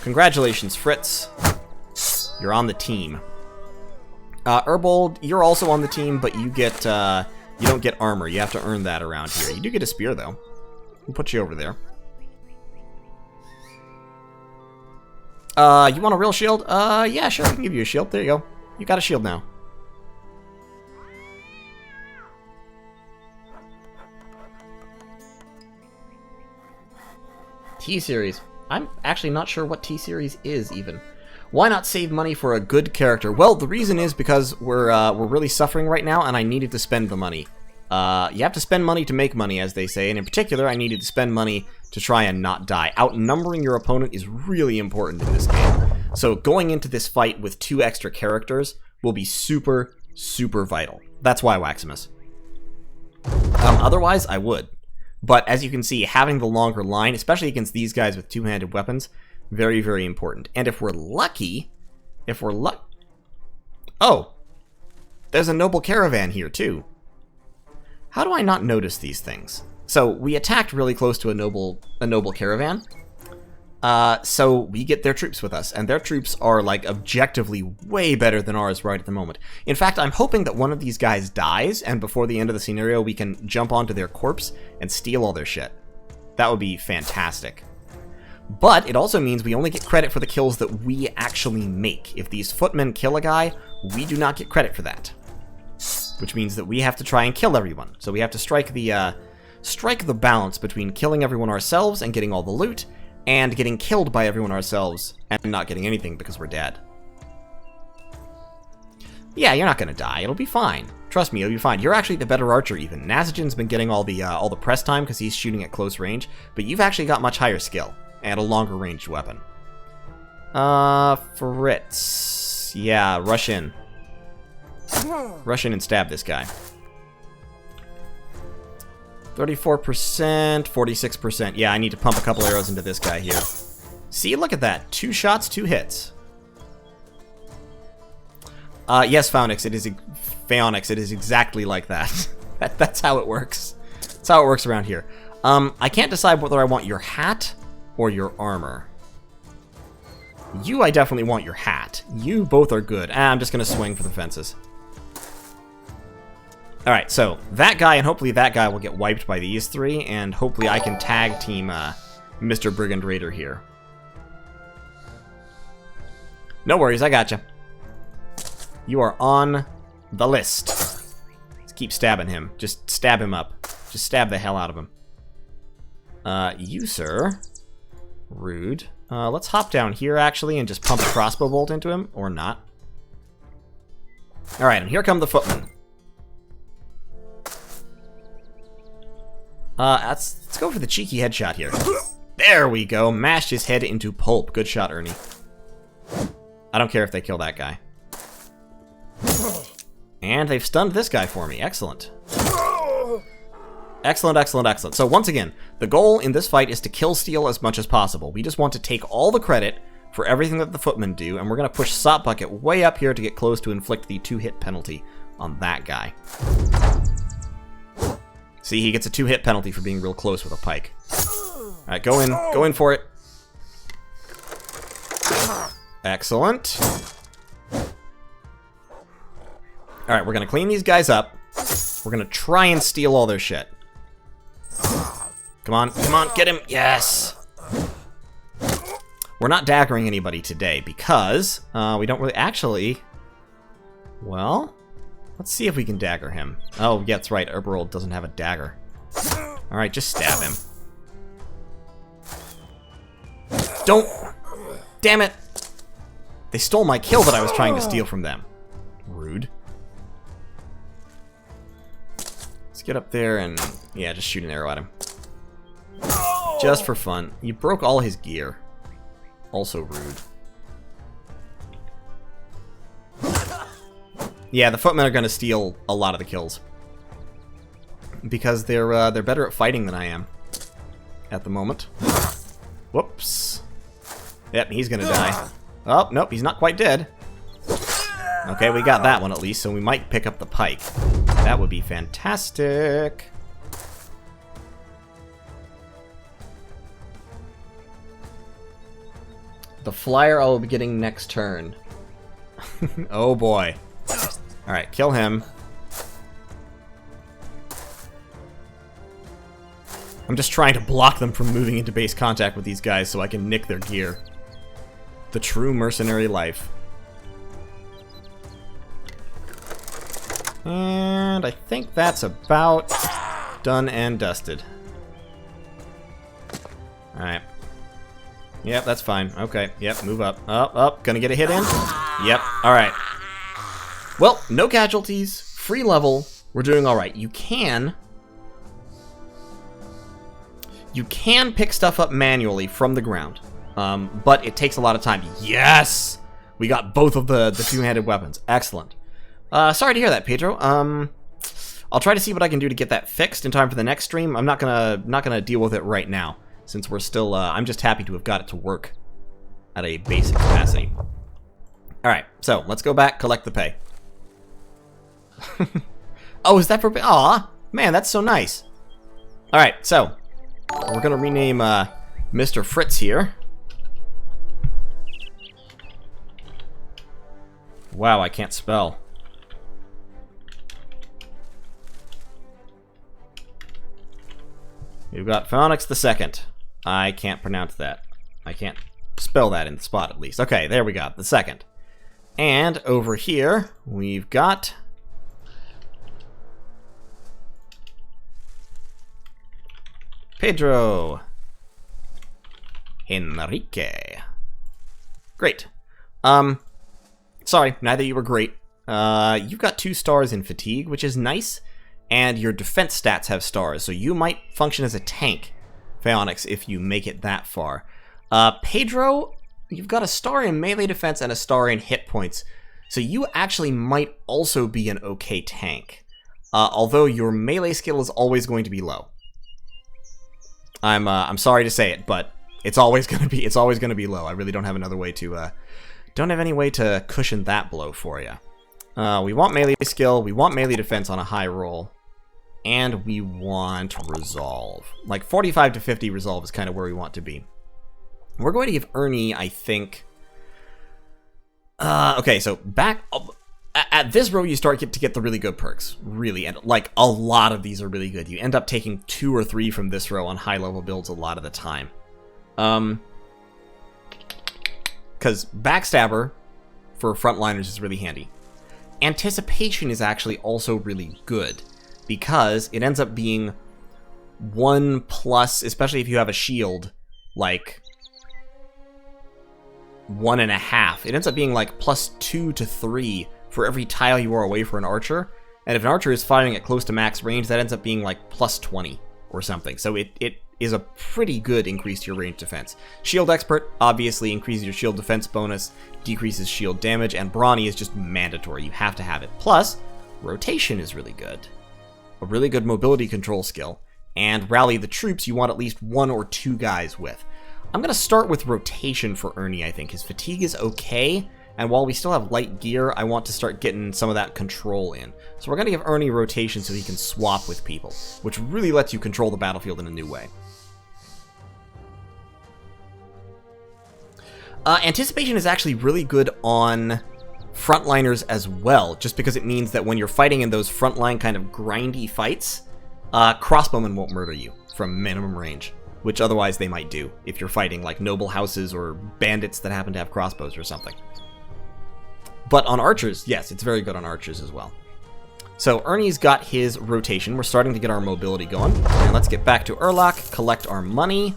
Congratulations, Fritz. You're on the team. Urbold, you're also on the team, but you get you don't get armor. You have to earn that around here. You do get a spear though. We'll put you over there. You want a real shield? Yeah, sure, I can give you a shield. There you go. You got a shield now. T-Series. I'm actually not sure what T-Series is, even. Why not save money for a good character? Well, the reason is because we're really suffering right now, and I needed to spend the money. You have to spend money to make money, as they say, and in particular, I needed to spend money to try and not die. Outnumbering your opponent is really important in this game. So going into this fight with 2 extra characters will be super, super vital. That's why Waximus. Otherwise, I would. But as you can see, having the longer line, especially against these guys with 2-handed weapons, very, very important. And if we're lucky, oh, there's a noble caravan here too. How do I not notice these things? So we attacked really close to a noble caravan. So we get their troops with us, and their troops are like objectively way better than ours right at the moment. In fact, I'm hoping that one of these guys dies, and before the end of the scenario, we can jump onto their corpse and steal all their shit. That would be fantastic. But it also means we only get credit for the kills that we actually make. If these footmen kill a guy, we do not get credit for that. Which means that we have to try and kill everyone. So we have to strike the balance between killing everyone ourselves and getting all the loot, and getting killed by everyone ourselves and not getting anything because we're dead. Yeah, you're not gonna die. It'll be fine. Trust me, it'll be fine. You're actually the better archer even. Nazagen's been getting all the press time because he's shooting at close range, but you've actually got much higher skill and a longer ranged weapon. Fritz. Yeah, rush in. Rush in and stab this guy. 34%, 46%. Yeah, I need to pump a couple arrows into this guy here. See, look at that. 2 shots, 2 hits. Yes, Phoenix, it is exactly like that. That's how it works. That's how it works around here. I can't decide whether I want your hat or your armor. You, I definitely want your hat. You both are good. I'm just gonna swing for the fences. Alright, so that guy and hopefully that guy will get wiped by these 3, and hopefully I can tag team Mr. Brigand Raider here. No worries, I gotcha. You are on the list. Let's keep stabbing him. Just stab him up. Just stab the hell out of him. You, sir. Rude. Let's hop down here, actually, and just pump a crossbow bolt into him. Or not. Alright, and here come the footmen. Let's go for the cheeky headshot here. There we go. Mashed his head into pulp. Good shot, Ernie. I don't care if they kill that guy. And they've stunned this guy for me. Excellent. Excellent, excellent, excellent. So once again, the goal in this fight is to kill steal as much as possible. We just want to take all the credit for everything that the footmen do, and we're going to push Sop Bucket way up here to get close to inflict the 2-hit penalty on that guy. See, he gets a 2-hit penalty for being real close with a pike. Alright, go in for it. Excellent. Alright, we're gonna clean these guys up. We're gonna try and steal all their shit. Come on, get him! Yes! We're not daggering anybody today because we don't really... Actually... Well... Let's see if we can dagger him. Oh, yeah, that's right. Urbold doesn't have a dagger. Alright, just stab him. Don't... Damn it! They stole my kill that I was trying to steal from them. Rude. Let's get up there and, yeah, just shoot an arrow at him. Just for fun. You broke all his gear. Also rude. Yeah, the footmen are going to steal a lot of the kills. Because they're better at fighting than I am. At the moment. Whoops. Yep, he's going to die. Oh, nope, he's not quite dead. Okay, we got that one at least, so we might pick up the pike. That would be fantastic. The flyer I will be getting next turn. Oh boy. Alright, kill him. I'm just trying to block them from moving into base contact with these guys so I can nick their gear. The true mercenary life. And I think that's about done and dusted. Alright. Yep, that's fine. Okay, yep, move up. Up, gonna get a hit in? Yep, alright. Well, no casualties, free level, we're doing alright. You can pick stuff up manually from the ground, but it takes a lot of time. Yes! We got both of the two-handed weapons. Excellent. Sorry to hear that, Pedro. I'll try to see what I can do to get that fixed in time for the next stream. I'm not gonna deal with it right now, since we're still, I'm just happy to have got it to work at a basic capacity. Alright, so let's go back, collect the pay. Oh, is that for... Aw, man, that's so nice. Alright, so we're gonna rename Mr. Fritz here. Wow, I can't spell. We've got Phoenix the Second. I can't pronounce that. I can't spell that in the spot, at least. Okay, there we go. The second. And over here, we've got... Pedro. Enrique. Great. Sorry, neither of you were great. You've got 2 stars in fatigue, which is nice. And your defense stats have stars, so you might function as a tank, Phaonix, if you make it that far. Pedro, you've got a star in melee defense and a star in hit points, so you actually might also be an okay tank. Although your melee skill is always going to be low. I'm sorry to say it, but it's always gonna be low. I really don't have another way to don't have any way to cushion that blow for you. We want melee skill, we want melee defense on a high roll, and we want resolve. Like 45 to 50 resolve is kind of where we want to be. We're going to give Ernie, I think... okay, so back... At this row, you start to get the really good perks. Really, and like a lot of these are really good. You end up taking 2 or 3 from this row on high-level builds a lot of the time. Because Backstabber for frontliners is really handy. Anticipation is actually also really good, because it ends up being 1+, especially if you have a shield, like 1.5. It ends up being like +2 to 3 for every tile you are away for an archer. And if an archer is firing at close to max range, that ends up being like +20 or something. So it is a pretty good increase to your range defense. Shield Expert obviously increases your shield defense bonus, decreases shield damage, and Brawny is just mandatory. You have to have it. Plus, Rotation is really good. A really good mobility control skill. And Rally the Troops you want at least 1 or 2 guys with. I'm going to start with Rotation for Ernie, I think. His fatigue is okay, and while we still have light gear, I want to start getting some of that control in. So we're going to give Ernie Rotation so he can swap with people, which really lets you control the battlefield in a new way. Anticipation is actually really good on frontliners as well, just because it means that when you're fighting in those frontline kind of grindy fights, crossbowmen won't murder you from minimum range, which otherwise they might do if you're fighting like noble houses or bandits that happen to have crossbows or something. But on archers, yes, it's very good on archers as well. So Ernie's got his rotation. We're starting to get our mobility going. And let's get back to Urlach, collect our money.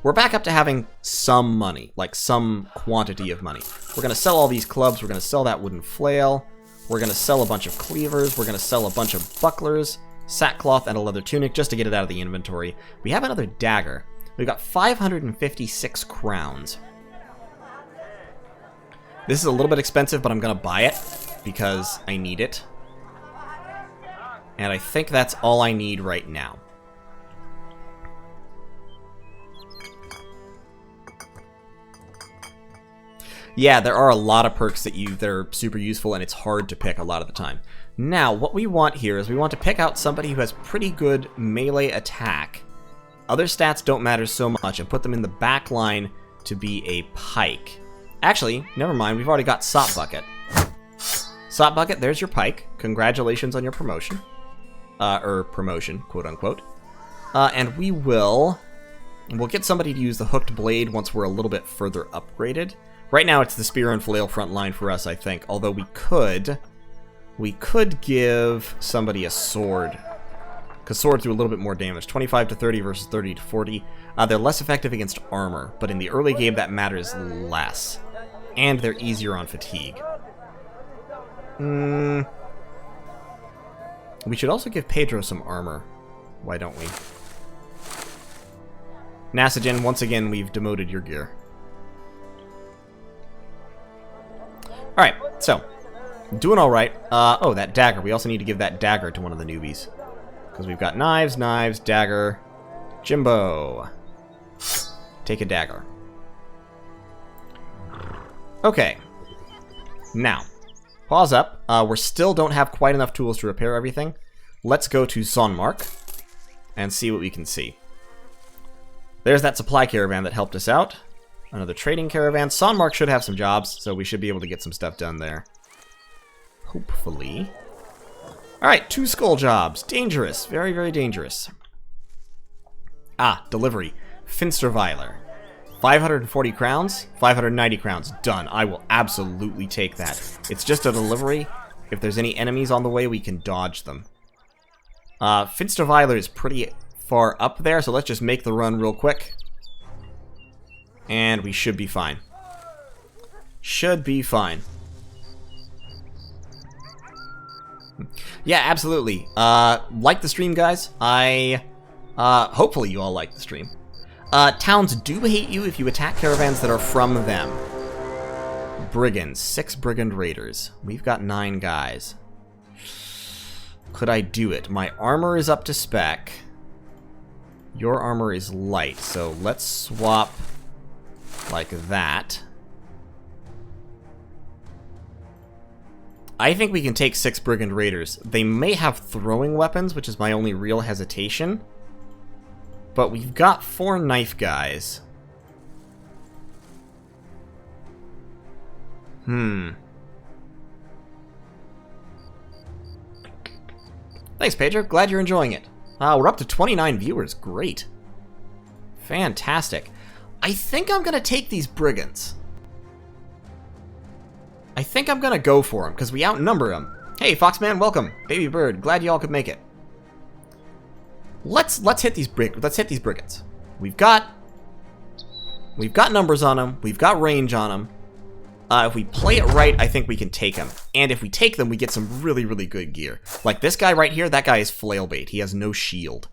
we're back up to having some money, like some quantity of money. We're going to sell all these clubs. We're going to sell that wooden flail. We're going to sell a bunch of cleavers. We're going to sell a bunch of bucklers, sackcloth, and a leather tunic just to get it out of the inventory. We have another dagger. We've got 556 crowns. This is a little bit expensive, but I'm going to buy it because I need it. And I think that's all I need right now. Yeah, there are a lot of perks that are super useful, and it's hard to pick a lot of the time. Now, what we want here is we want to pick out somebody who has pretty good melee attack. Other stats don't matter so much, and put them in the back line to be a pike. Actually, never mind, we've already got Sop Bucket. Sop Bucket, there's your pike. Congratulations on your promotion. Promotion, quote-unquote. And we'll get somebody to use the hooked blade once we're a little bit further upgraded. Right now, it's the spear and flail front line for us, I think. Although we could give somebody a sword. Because swords do a little bit more damage. 25 to 30 versus 30 to 40. They're less effective against armor, but in the early game, that matters less. And they're easier on fatigue. We should also give Pedro some armor. Why don't we? Nasagen, once again, we've demoted your gear. Alright, so, doing alright. Oh, that dagger. We also need to give that dagger to one of the newbies. Because we've got knives, dagger. Jimbo. Take a dagger. Okay. Now, pause up. We still don't have quite enough tools to repair everything. Let's go to Sonmark and see what we can see. There's that supply caravan that helped us out. Another trading caravan. Sonmark should have some jobs, so we should be able to get some stuff done there. Hopefully. Alright, 2 skull jobs. Dangerous. Very, very dangerous. Ah, delivery. Finsterweiler. 540 crowns. 590 crowns. Done. I will absolutely take that. It's just a delivery. If there's any enemies on the way, we can dodge them. Finsterweiler is pretty far up there, so let's just make the run real quick. And we should be fine. Should be fine. Yeah, absolutely. Like the stream, guys. Hopefully you all like the stream. Towns do hate you if you attack caravans that are from them. Brigands. 6 Brigand raiders. We've got 9 guys. Could I do it? My armor is up to spec. Your armor is light, so let's swap like that. I think we can take 6 Brigand raiders. They may have throwing weapons, which is my only real hesitation. But we've got 4 knife guys. Thanks, Pedro. Glad you're enjoying it. We're up to 29 viewers. Great. Fantastic. I think I'm going to take these brigands. I think I'm going to go for them, because we outnumber them. Hey, Foxman, welcome. Baby Bird, glad y'all could make it. Let's hit these brigands. We've got numbers on them. We've got range on them. If we play it right, I think we can take them. And if we take them, we get some really, really good gear. Like this guy right here, that guy is flail bait. He has no shield.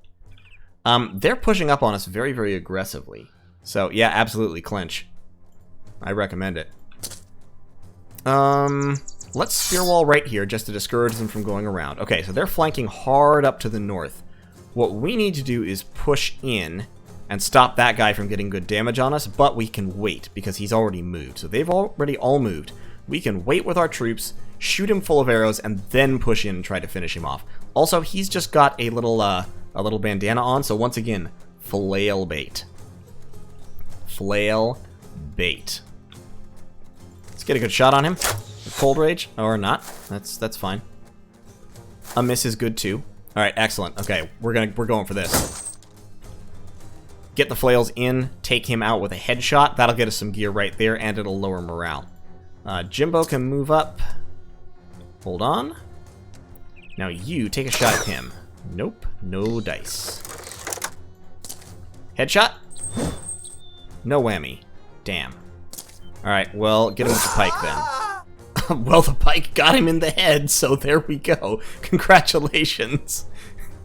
They're pushing up on us very, very aggressively. So, yeah, absolutely, clinch. I recommend it. Let's spear wall right here just to discourage them from going around. Okay, so they're flanking hard up to the north. What we need to do is push in and stop that guy from getting good damage on us, but we can wait because he's already moved. So they've already all moved. We can wait with our troops, shoot him full of arrows, and then push in and try to finish him off. Also, he's just got a little bandana on, so once again, flail bait. Flail bait. Let's get a good shot on him. Cold rage, or not. That's fine. A miss is good too. All right, excellent. Okay, we're going for this. Get the flails in, take him out with a headshot. That'll get us some gear right there, and it'll lower morale. Jimbo can move up. Hold on. Now you take a shot at him. Nope, no dice. Headshot. No whammy. Damn. Alright, well, get him with the pike then. Well, the pike got him in the head, so there we go. Congratulations.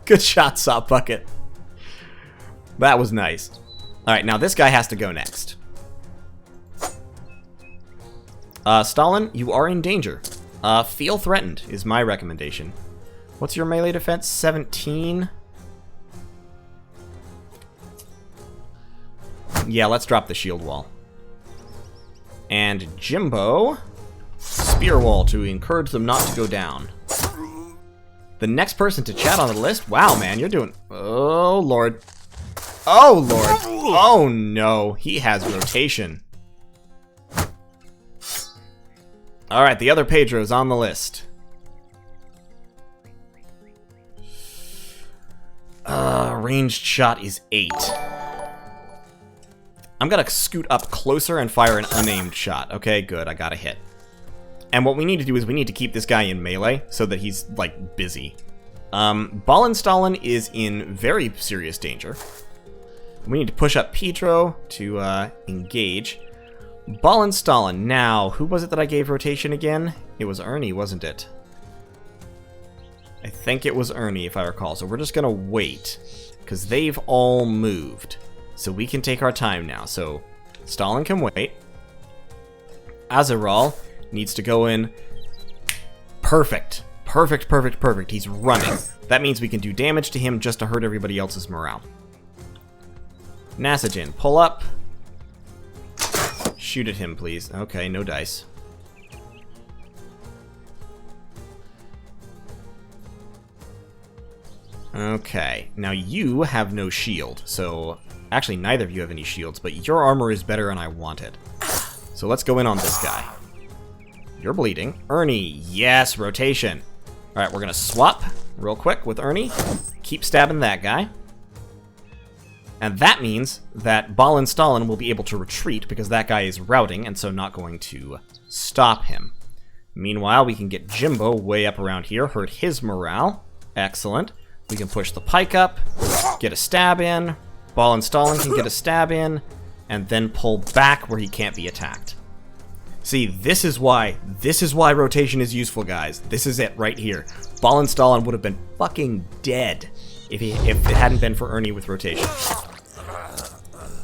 Good shot, Sop Bucket. That was nice. Alright, now this guy has to go next. Stalin, you are in danger. Feel threatened is my recommendation. What's your melee defense? 17? Yeah, let's drop the shield wall. And Jimbo, spear wall to encourage them not to go down. The next person to chat on the list? Wow, man, you're doing... Oh, Lord. Oh, Lord. Oh, no. He has rotation. Alright, the other Pedro's on the list. Ranged shot is 8. I'm gonna scoot up closer and fire an unaimed shot. Okay, good, I got a hit. And what we need to do is we need to keep this guy in melee so that he's, like, busy. Stalin is in very serious danger. We need to push up Pedro to engage. Stalin. Now, who was it that I gave rotation again? It was Ernie, wasn't it? I think it was Ernie, if I recall. So we're just gonna wait, because they've all moved. So we can take our time now. So Stalin can wait. Azeral needs to go in. Perfect. Perfect, perfect, perfect. He's running. That means we can do damage to him just to hurt everybody else's morale. Nasajin, pull up. Shoot at him, please. Okay, no dice. Okay, now you have no shield, so... Actually, neither of you have any shields, but your armor is better and I want it. So let's go in on this guy. You're bleeding. Ernie, yes, rotation. Alright, we're gonna swap real quick with Ernie. Keep stabbing that guy. And that means that Stalin will be able to retreat because that guy is routing and so not going to stop him. Meanwhile, we can get Jimbo way up around here, hurt his morale. Excellent. We can push the pike up, get a stab in. Stalin can get a stab in, and then pull back where he can't be attacked. See, this is why rotation is useful, guys. This is it right here. Stalin would have been fucking dead if it hadn't been for Ernie with rotation.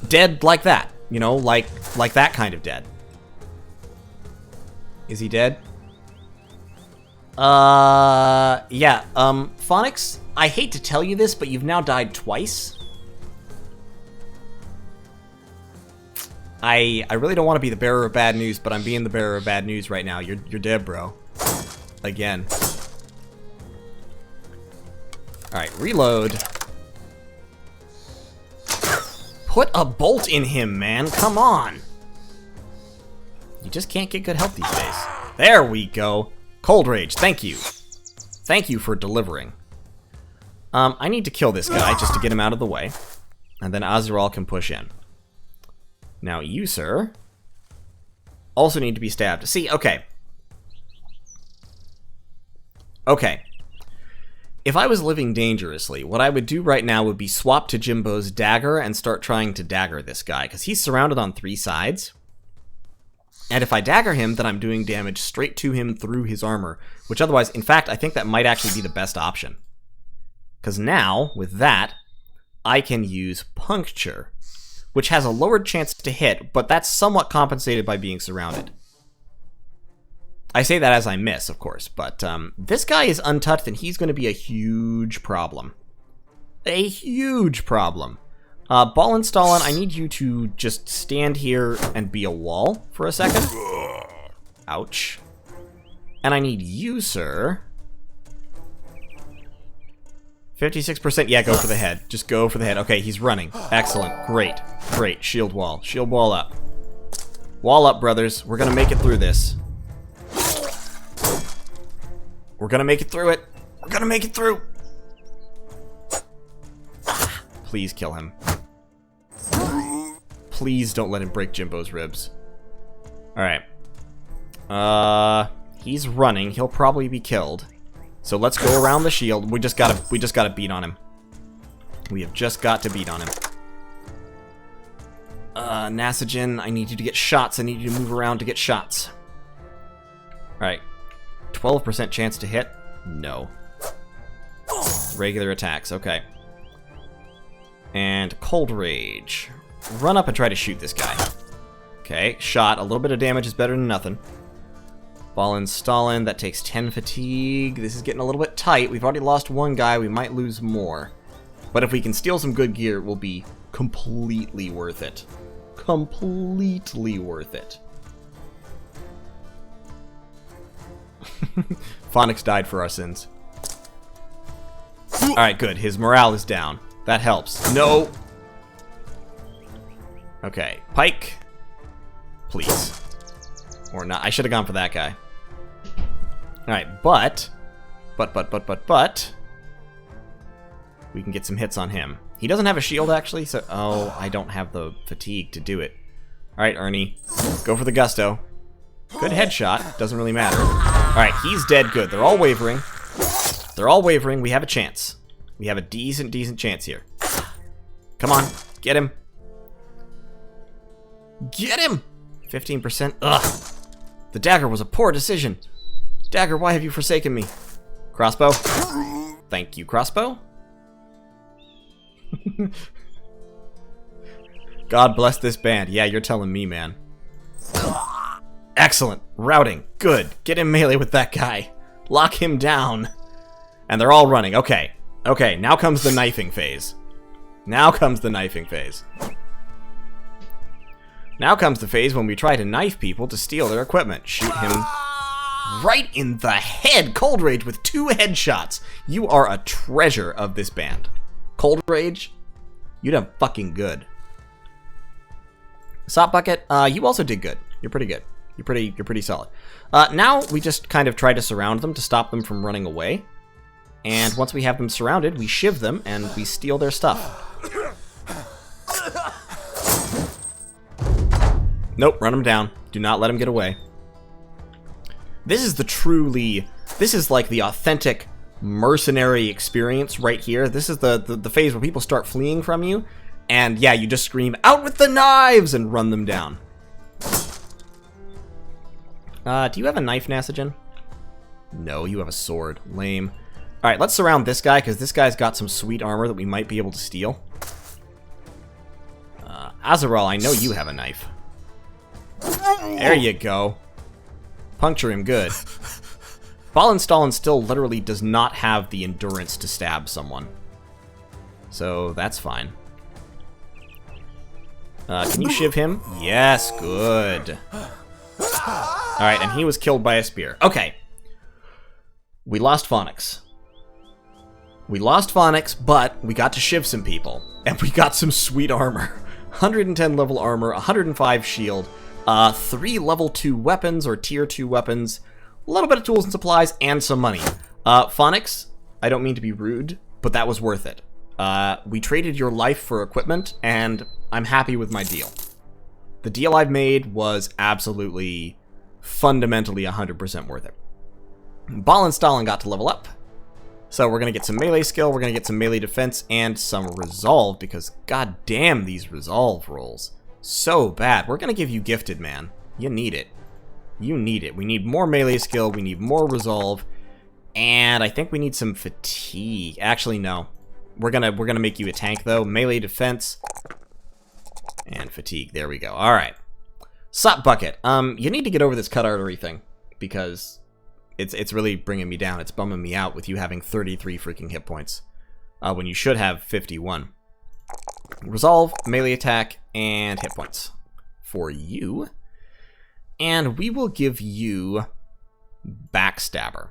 Dead like that, you know, like that kind of dead. Is he dead? Yeah, Phonics, I hate to tell you this, but you've now died twice. I really don't want to be the bearer of bad news, but I'm being the bearer of bad news right now. You're dead, bro. Again. Alright, reload. Put a bolt in him, man. Come on. You just can't get good health these days. There we go. Cold Rage, thank you. Thank you for delivering. I need to kill this guy just to get him out of the way. And then Azeral can push in. Now you, sir, also need to be stabbed. See, okay. Okay. If I was living dangerously, what I would do right now would be swap to Jimbo's dagger and start trying to dagger this guy, because he's surrounded on 3 sides. And if I dagger him, then I'm doing damage straight to him through his armor, which otherwise, in fact, I think that might actually be the best option. Because now, with that, I can use Puncture, which has a lowered chance to hit, but that's somewhat compensated by being surrounded. I say that as I miss, of course, but this guy is untouched, and he's going to be a huge problem. A huge problem. Stalin, I need you to just stand here and be a wall for a second. Ouch. And I need you, sir. 56%, yeah, go for the head. Just go for the head. Okay, he's running. Excellent. Great. Great. Shield wall. Shield wall up. Wall up, brothers. We're gonna make it through this. We're gonna make it through it. We're gonna make it through. Please kill him. Please don't let him break Jimbo's ribs. Alright. He's running. He'll probably be killed. So let's go around the shield. We just gotta beat on him. We have just got to beat on him. Nasogen, I need you to get shots. I need you to move around to get shots. Alright. 12% chance to hit? No. Regular attacks, okay. And Cold Rage. Run up and try to shoot this guy. Okay, shot. A little bit of damage is better than nothing. Ballin' Stalin, that takes 10 fatigue. This is getting a little bit tight. We've already lost one guy. We might lose more. But if we can steal some good gear, it will be completely worth it. Completely worth it. Phonics died for our sins. Alright, good. His morale is down. That helps. No! Okay, Pike. Please. Or not. I should have gone for that guy. Alright, but... we can get some hits on him. He doesn't have a shield, actually, so... Oh, I don't have the fatigue to do it. Alright, Ernie. Go for the gusto. Good headshot. Doesn't really matter. Alright, he's dead good. They're all wavering. They're all wavering. We have a chance. We have a decent chance here. Come on. Get him. Get him! 15%. Ugh. The dagger was a poor decision. Dagger, why have you forsaken me? Crossbow. Thank you, crossbow. God bless this band. Yeah, you're telling me, man. Excellent. Routing. Good. Get in melee with that guy. Lock him down. And they're all running. Okay. Okay, now comes the knifing phase. Now comes the knifing phase. Now comes the phase when we try to knife people to steal their equipment. Shoot him right in the head. Cold Rage with 2 headshots. You are a treasure of this band. Cold Rage, you done fucking good. Sop Bucket, you also did good. You're pretty good. You're pretty solid. Now we just kind of try to surround them to stop them from running away. And once we have them surrounded, we shiv them and we steal their stuff. Nope, run them down. Do not let them get away. This is this is like the authentic mercenary experience right here. This is the phase where people start fleeing from you. And yeah, you just scream, "Out with the knives!" and run them down. Do you have a knife, Nasogen? No, you have a sword. Lame. Alright, let's surround this guy, because this guy's got some sweet armor that we might be able to steal. Azaral, I know you have a knife. There you go. Puncture him good. Ballin' Stalin still literally does not have the endurance to stab someone. So, that's fine. Can you shiv him? Yes, good. Alright, and he was killed by a spear. Okay. We lost Phonics. We lost Phonics, but we got to shiv some people. And we got some sweet armor. 110 level armor, 105 shield, 3 level 2 weapons, or tier 2 weapons, a little bit of tools and supplies, and some money. Phonics, I don't mean to be rude, but that was worth it. We traded your life for equipment, and I'm happy with my deal. The deal I've made was absolutely, fundamentally 100% worth it. Ballin' Stalin got to level up. So we're going to get some melee skill, we're going to get some melee defense, and some resolve, because goddamn these resolve rolls. So bad. We're going to give you gifted, man. You need it. You need it. We need more melee skill, we need more resolve, and I think we need some fatigue. Actually, no. We're gonna make you a tank, though. Melee defense and fatigue. There we go. All right. Sop Bucket. You need to get over this cut artery thing, because it's really bringing me down. It's bumming me out with you having 33 freaking hit points when you should have 51. Resolve, melee attack, and hit points for you. And we will give you Backstabber.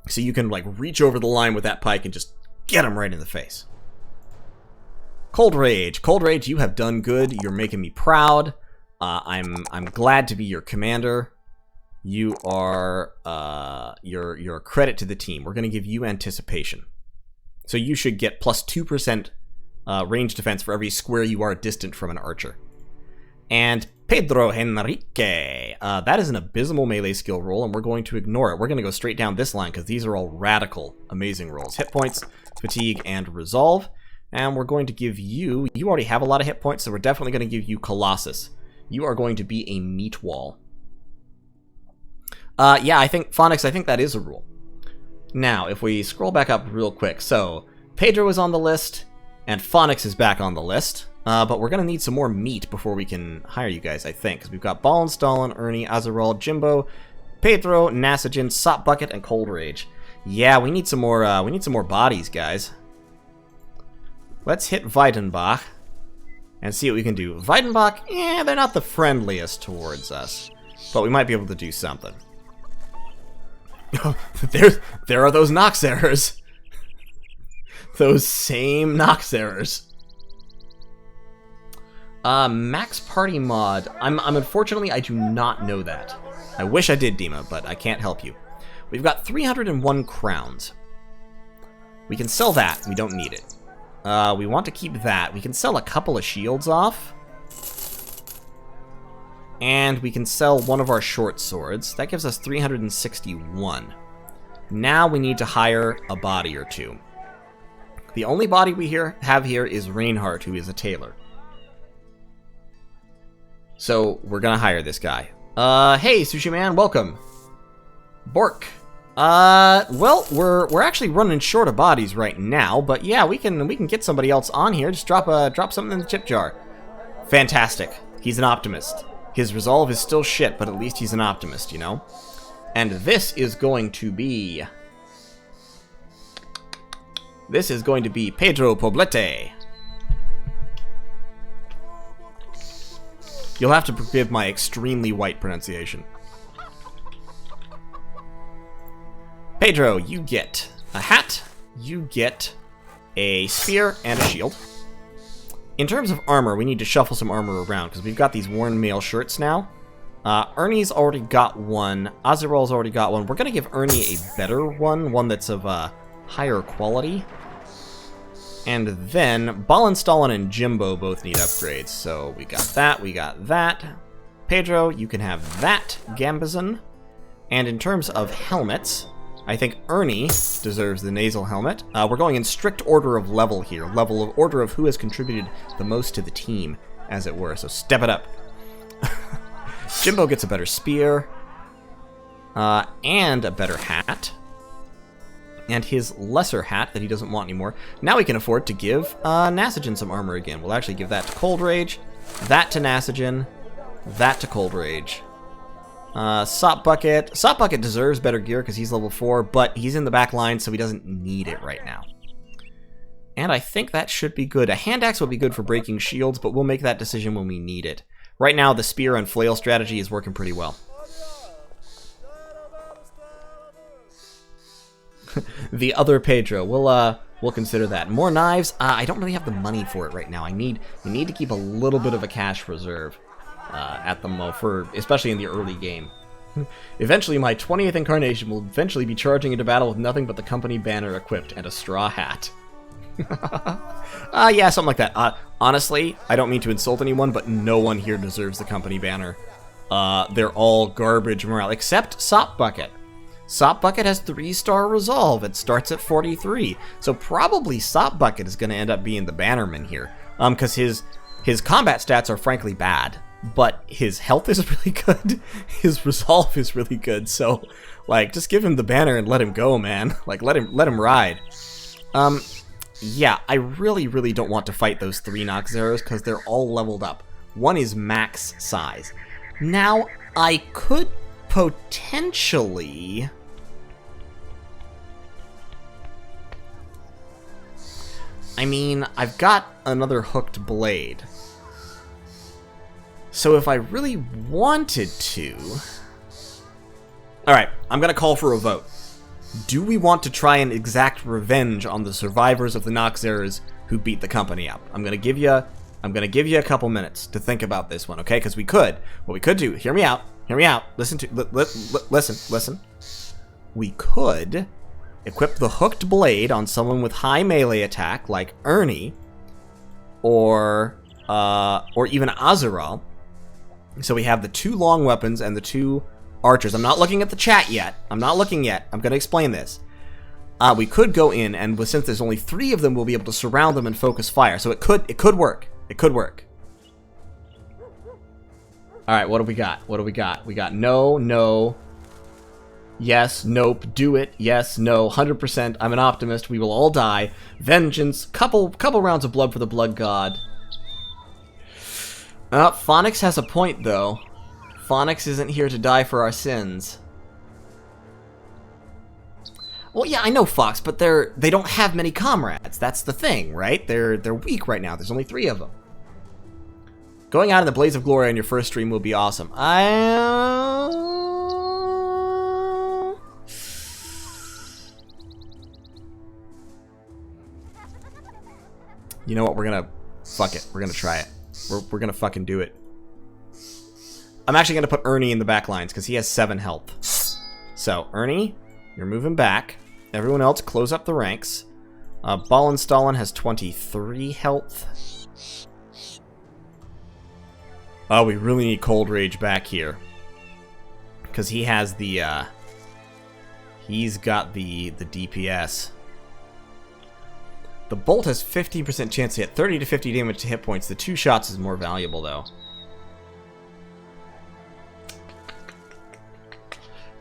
So you can, like, reach over the line with that pike and just get him right in the face. Cold Rage. Cold Rage, you have done good. You're making me proud. I'm glad to be your commander. You are, you're a credit to the team. We're going to give you Anticipation. So you should get plus 2% range defense for every square you are distant from an archer. And Pedro Henrique. That is an abysmal melee skill roll, and we're going to ignore it. We're going to go straight down this line, because these are all radical, amazing rolls. Hit points, fatigue, and resolve. And we're going to give you... You already have a lot of hit points, so we're definitely going to give you Colossus. You are going to be a meat wall. Yeah, I think, Phonics, I think that is a rule. Now, if we scroll back up real quick. So, Pedro is on the list, and Phonics is back on the list. But we're going to need some more meat before we can hire you guys, I think. Because we've got Ballin, Stalin, Ernie, Azarol, Jimbo, Pedro, Nasogen, Sop Bucket, and Cold Rage. Yeah, we need some more bodies, guys. Let's hit Weidenbach and see what we can do. Weidenbach, yeah, they're not the friendliest towards us, but we might be able to do something. there are those Nox errors. Those same Nox errors. Max Party Mod. I'm unfortunately, I do not know that. I wish I did, Dima, but I can't help you. We've got 301 crowns. We can sell that. We don't need it. We want to keep that. We can sell a couple of shields off. And we can sell one of our short swords. That gives us 361. Now we need to hire a body or two. The only body we have here is Reinhardt, who is a tailor. So we're gonna hire this guy. Hey, Sushi Man, welcome. Bork. Well, we're actually running short of bodies right now, but yeah, we can get somebody else on here. Just drop something in the tip jar. Fantastic. He's an optimist. His resolve is still shit, but at least he's an optimist, you know? And this is going to be Pedro Poblete. You'll have to forgive my extremely white pronunciation. Pedro, you get a hat, you get a spear, and a shield. In terms of armor, we need to shuffle some armor around, because we've got these worn mail shirts now. Ernie's already got one. Azarol's already got one. We're going to give Ernie a better one that's of higher quality. And then, Ballin, Stalin, and Jimbo both need upgrades. So we got that. Pedro, you can have that, Gambazon. And in terms of helmets, I think Ernie deserves the nasal helmet. We're going in strict order of level here. Order of who has contributed the most to the team, as it were. So step it up. Jimbo gets a better spear. And a better hat. And his lesser hat that he doesn't want anymore. Now we can afford to give Nasogen some armor again. We'll actually give that to Cold Rage, that to Nasogen, that to Cold Rage. Sop Bucket. Sop Bucket deserves better gear because he's level 4, but he's in the back line, so he doesn't need it right now. And I think that should be good. A hand axe will be good for breaking shields, but we'll make that decision when we need it. Right now, the spear and flail strategy is working pretty well. The other Pedro. We'll consider that. More knives. I don't really have the money for it right now. We need to keep a little bit of a cash reserve. At the mo especially in the early game. Eventually, my 20th incarnation will eventually be charging into battle with nothing but the company banner equipped and a straw hat. Yeah, something like that. Honestly, I don't mean to insult anyone, but no one here deserves the company banner. They're all garbage morale, except Sop Bucket. Sop Bucket has 3-star resolve. It starts at 43. So probably Sop Bucket is going to end up being the bannerman here. Because his combat stats are frankly bad. But his health is really good. His resolve is really good. So, like, just give him the banner and let him go, man. Like, let him ride. Yeah, I really don't want to fight those 3 Nox arrows because they're all leveled up. One is max size. Now, I could potentially... I mean, I've got another hooked blade. So if I really wanted to... Alright, I'm going to call for a vote. Do we want to try and exact revenge on the survivors of the Nox errors who beat the company up? I'm going to give you a couple minutes to think about this one, okay? Because what we could do, hear me out, listen. We could equip the hooked blade on someone with high melee attack, like Ernie, or even Azarol. So we have the 2 long weapons and the 2 archers. I'm not looking at the chat yet. I'm not looking yet. I'm going to explain this. we could go in, and since there's only 3 of them, we'll be able to surround them and focus fire. So it could work. It could work. Alright, what do we got? What do we got? We got no, no, yes, nope, do it, yes, no, 100%, I'm an optimist, we will all die, vengeance, couple rounds of blood for the blood god. Phonix has a point, though. Phonix isn't here to die for our sins. Well, yeah, I know, Fox, but they don't have many comrades. That's the thing, right? They're weak right now. There's only 3 of them. Going out in the blaze of glory on your first stream will be awesome. You know what? We're gonna fuck it. We're gonna try it. We're gonna fucking do it. I'm actually gonna put Ernie in the back lines because he has 7 health. So Ernie, you're moving back. Everyone else, close up the ranks. Ballenstallen has 23 health. Oh, we really need Cold Rage back here. Because he has the, he's got the DPS. The Bolt has 15% chance to hit, 30 to 50 damage to hit points. The 2 shots is more valuable, though.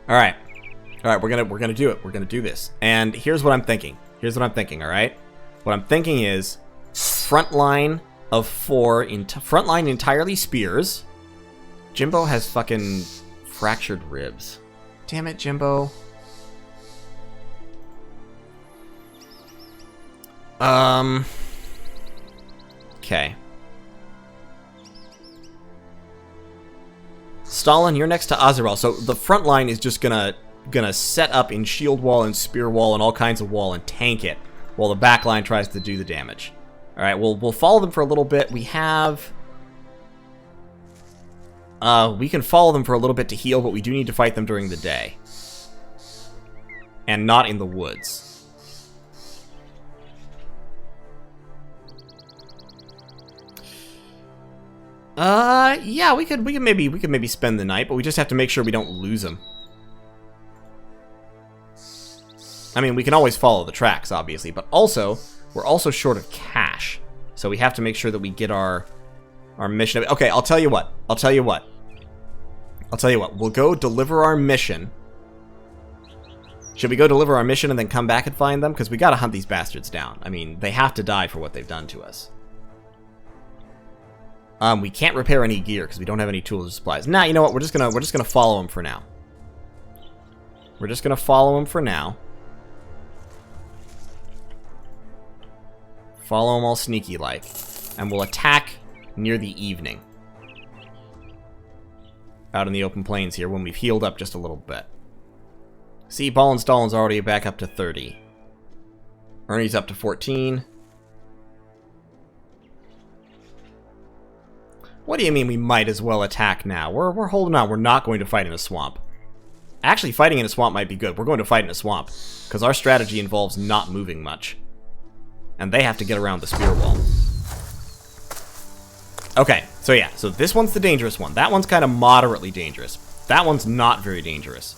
Alright. Alright, we're gonna do it. We're gonna do this. And here's what I'm thinking. Here's what I'm thinking, alright? What I'm thinking is front line of 4, front line entirely spears. Jimbo has fucking fractured ribs. Damn it, Jimbo. Okay. Stalin, you're next to Azrael, so the front line is just gonna set up in shield wall and spear wall and all kinds of wall and tank it, while the back line tries to do the damage. All right, we'll follow them for a little bit. We have, we can follow them for a little bit to heal, but we do need to fight them during the day, and not in the woods. Yeah, we could maybe spend the night, but we just have to make sure we don't lose them. I mean, we can always follow the tracks, obviously, but also, we're also short of cash. So we have to make sure that we get our mission. Okay, I'll tell you what. We'll go deliver our mission. Should we go deliver our mission and then come back and find them? Because we gotta hunt these bastards down. I mean, they have to die for what they've done to us. We can't repair any gear because we don't have any tools or supplies. Nah, you know what? We're just gonna follow them for now. We're just gonna follow them for now. Follow them all sneaky like, and we'll attack near the evening. Out in the open plains here when we've healed up just a little bit. See, Ballenstallen's already back up to 30. Ernie's up to 14. What do you mean we might as well attack now? We're holding on. We're not going to fight in a swamp. Actually, fighting in a swamp might be good. We're going to fight in a swamp, because our strategy involves not moving much. And they have to get around the spear wall. Okay, so yeah, so this one's the dangerous one. That one's kind of moderately dangerous. That one's not very dangerous.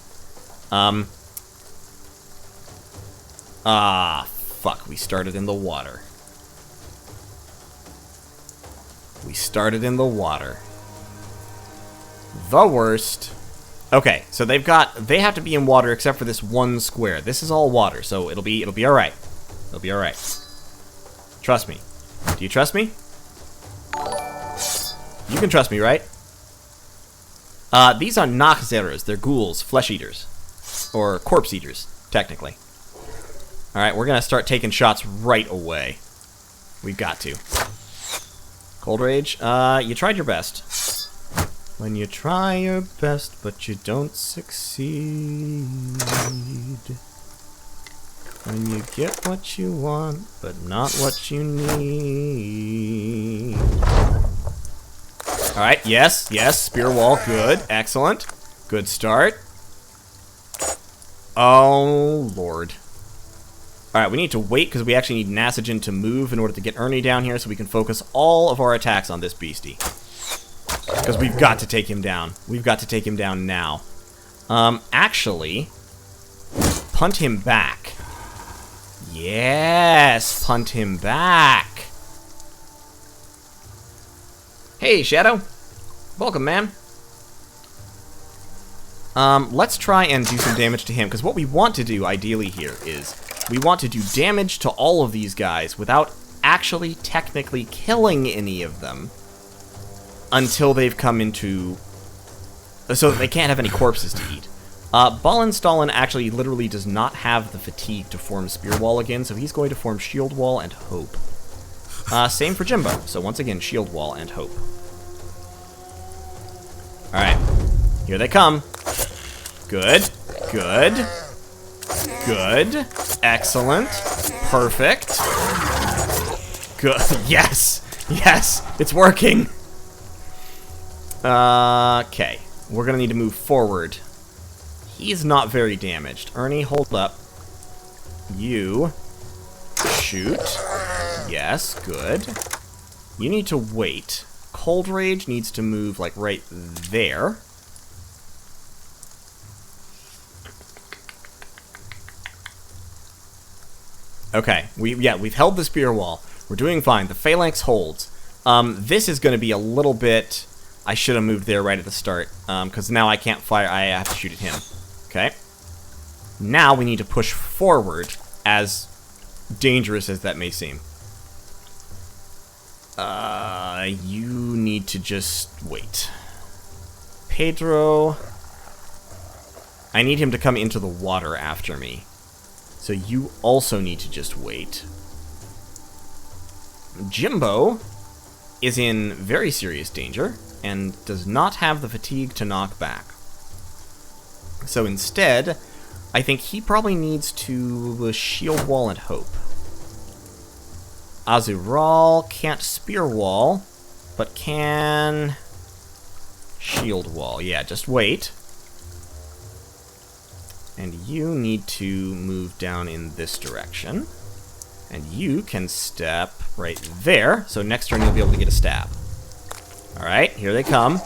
Fuck, we started in the water. We started in the water. The worst. Okay, so they have to be in water except for this one square. This is all water, so it'll be alright. It'll be alright. Trust me. Do you trust me? You can trust me, right? These are Nachzeras. They're ghouls, flesh eaters. Or corpse eaters, technically. Alright, we're gonna start taking shots right away. We've got to. Cold Rage, you tried your best. When you try your best, but you don't succeed. When you get what you want, but not what you need. Alright, yes, spear wall, good, excellent. Good start. Oh, Lord. Alright, we need to wait because we actually need Nasogen to move in order to get Ernie down here so we can focus all of our attacks on this beastie. Because we've got to take him down. We've got to take him down now. Actually, punt him back. Yes! Punt him back! Hey, Shadow! Welcome, man. Let's try and do some damage to him, because what we want to do, ideally, here is we want to do damage to all of these guys without actually technically killing any of them until they've come into... so that they can't have any corpses to eat. Ballin actually literally does not have the fatigue to form Spear Wall again, so he's going to form Shield Wall and Hope. Same for Jimbo, so once again, Shield Wall and Hope. Alright, here they come. Good, good, good, excellent, perfect, good, yes, yes, it's working. Okay, we're gonna need to move forward. He's not very damaged. Ernie, hold up. You shoot. Yes, good. You need to wait. Cold Rage needs to move, like, right there. Okay, we've held the spear wall. We're doing fine. The phalanx holds. This is going to be a little bit... I should have moved there right at the start, because now I can't fire. I have to shoot at him. Okay. Now we need to push forward, as dangerous as that may seem. You need to just wait. Pedro... I need him to come into the water after me. So you also need to just wait. Jimbo is in very serious danger and does not have the fatigue to knock back. So instead, I think he probably needs to Shield Wall and Hope. Azural can't Spear Wall, but can Shield Wall. Yeah, just wait. And you need to move down in this direction. And you can step right there. So next turn you'll be able to get a stab. Alright, here they come.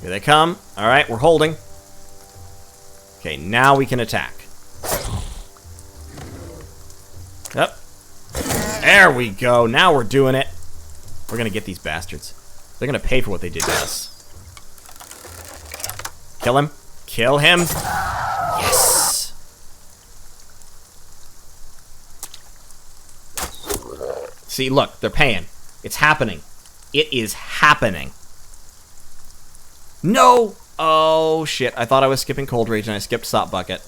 Here they come. Alright, we're holding. Okay, now we can attack. Yep. There we go. Now we're doing it. We're gonna get these bastards. They're gonna pay for what they did to us. Kill him. Kill him. Yes! See, look, they're paying. It's happening. It is happening. No! Oh, shit. I thought I was skipping Cold Rage and I skipped Sop Bucket.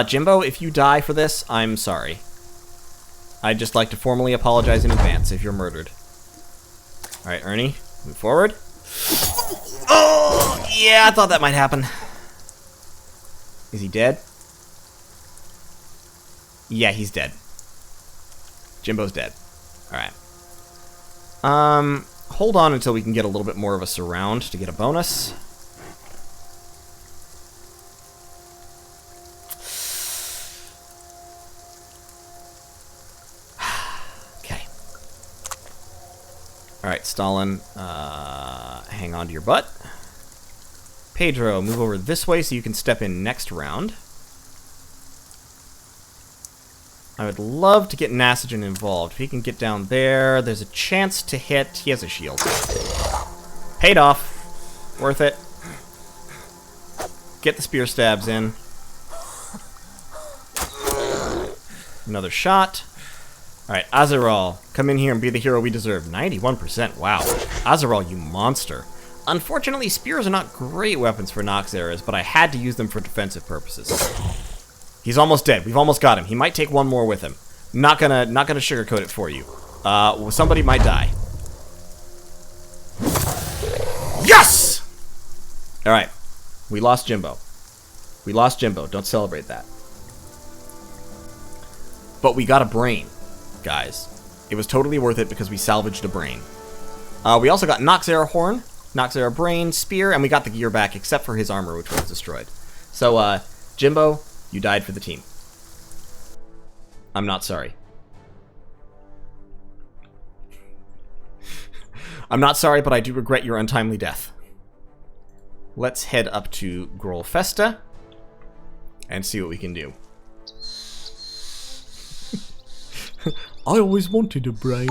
Jimbo, if you die for this, I'm sorry. I'd just like to formally apologize in advance if you're murdered. Alright, Ernie, move forward. Oh, yeah, I thought that might happen. Is he dead? Yeah, he's dead. Jimbo's dead. Alright. Hold on until we can get a little bit more of a surround to get a bonus. Okay. Alright, Stalin, hang on to your butt. Pedro, move over this way so you can step in next round. I would love to get Nasagen involved. If he can get down there, there's a chance to hit. He has a shield. Paid off. Worth it. Get the spear stabs in. Another shot. Alright, Azural, come in here and be the hero we deserve. 91%, wow. Azural, you monster. Unfortunately, spears are not great weapons for Nox eras, but I had to use them for defensive purposes. He's almost dead. We've almost got him. He might take one more with him. Not gonna sugarcoat it for you. Somebody might die. Yes! Alright. We lost Jimbo. We lost Jimbo. Don't celebrate that. But we got a brain, guys. It was totally worth it because we salvaged a brain. We also got Noxera Horn, Noxera Brain, Spear, and we got the gear back except for his armor, which was destroyed. So, Jimbo, you died for the team. I'm not sorry. I'm not sorry, but I do regret your untimely death. Let's head up to Ghoul Festa and see what we can do. I always wanted a brain.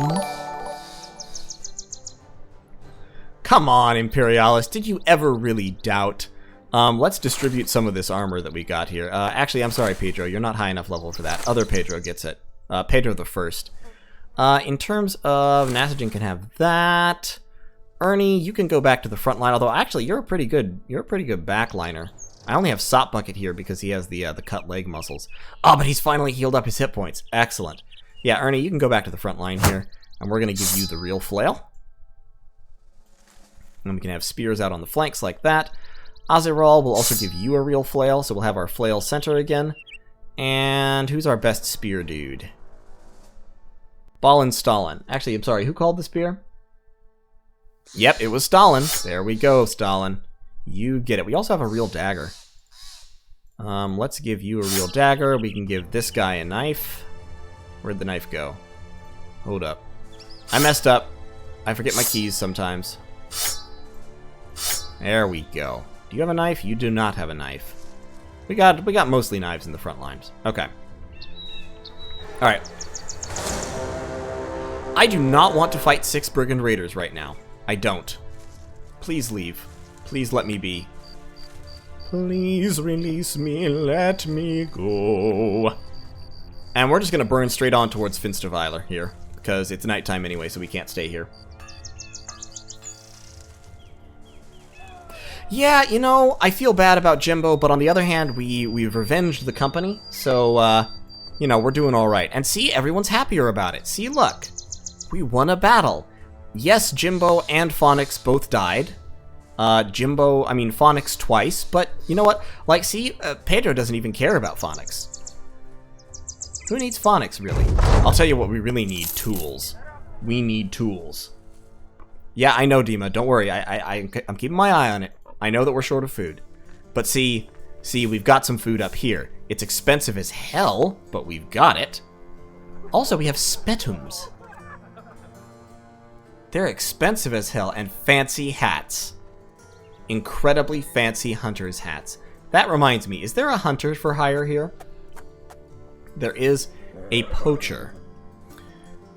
Come on, Imperialis. Did you ever really doubt? Let's distribute some of this armor that we got here. Actually, I'm sorry, Pedro. You're not high enough level for that. Other Pedro gets it. Pedro the First. In terms of Nasogen can have that. Ernie, you can go back to the front line. Although, actually, you're a pretty good backliner. I only have Sop Bucket here because he has the cut leg muscles. Oh, but he's finally healed up his hit points. Excellent. Yeah, Ernie, you can go back to the front line here, and we're going to give you the real flail. And we can have spears out on the flanks like that. Azerol will also give you a real flail, so we'll have our flail center again. And who's our best spear dude? Ballin Stalin. Actually, I'm sorry, who called the spear? Yep, it was Stalin. There we go, Stalin. You get it. We also have a real dagger. Let's give you a real dagger. We can give this guy a knife. Where'd the knife go? Hold up. I messed up. I forget my keys sometimes. There we go. Do you have a knife? You do not have a knife. We got mostly knives in the front lines. Okay. Alright. I do not want to fight 6 Brigand Raiders right now. I don't. Please leave. Please let me be. Please release me, let me go. And we're just gonna burn straight on towards Finsterweiler here, because it's nighttime anyway, so we can't stay here. Yeah, you know, I feel bad about Jimbo, but on the other hand, we've revenged the company, so, you know, we're doing alright. And see, everyone's happier about it. See, look. We won a battle. Yes, Jimbo and Phonix both died. Phonix twice, but you know what? Like, see, Pedro doesn't even care about Phonix. Who needs Phonix, really? I'll tell you what we really need. Tools. We need tools. Yeah, I know, Dima. Don't worry. I'm keeping my eye on it. I know that we're short of food. But see, we've got some food up here. It's expensive as hell, but we've got it. Also, we have spetums. They're expensive as hell, and fancy hats. Incredibly fancy hunter's hats. That reminds me, is there a hunter for hire here? There is a poacher.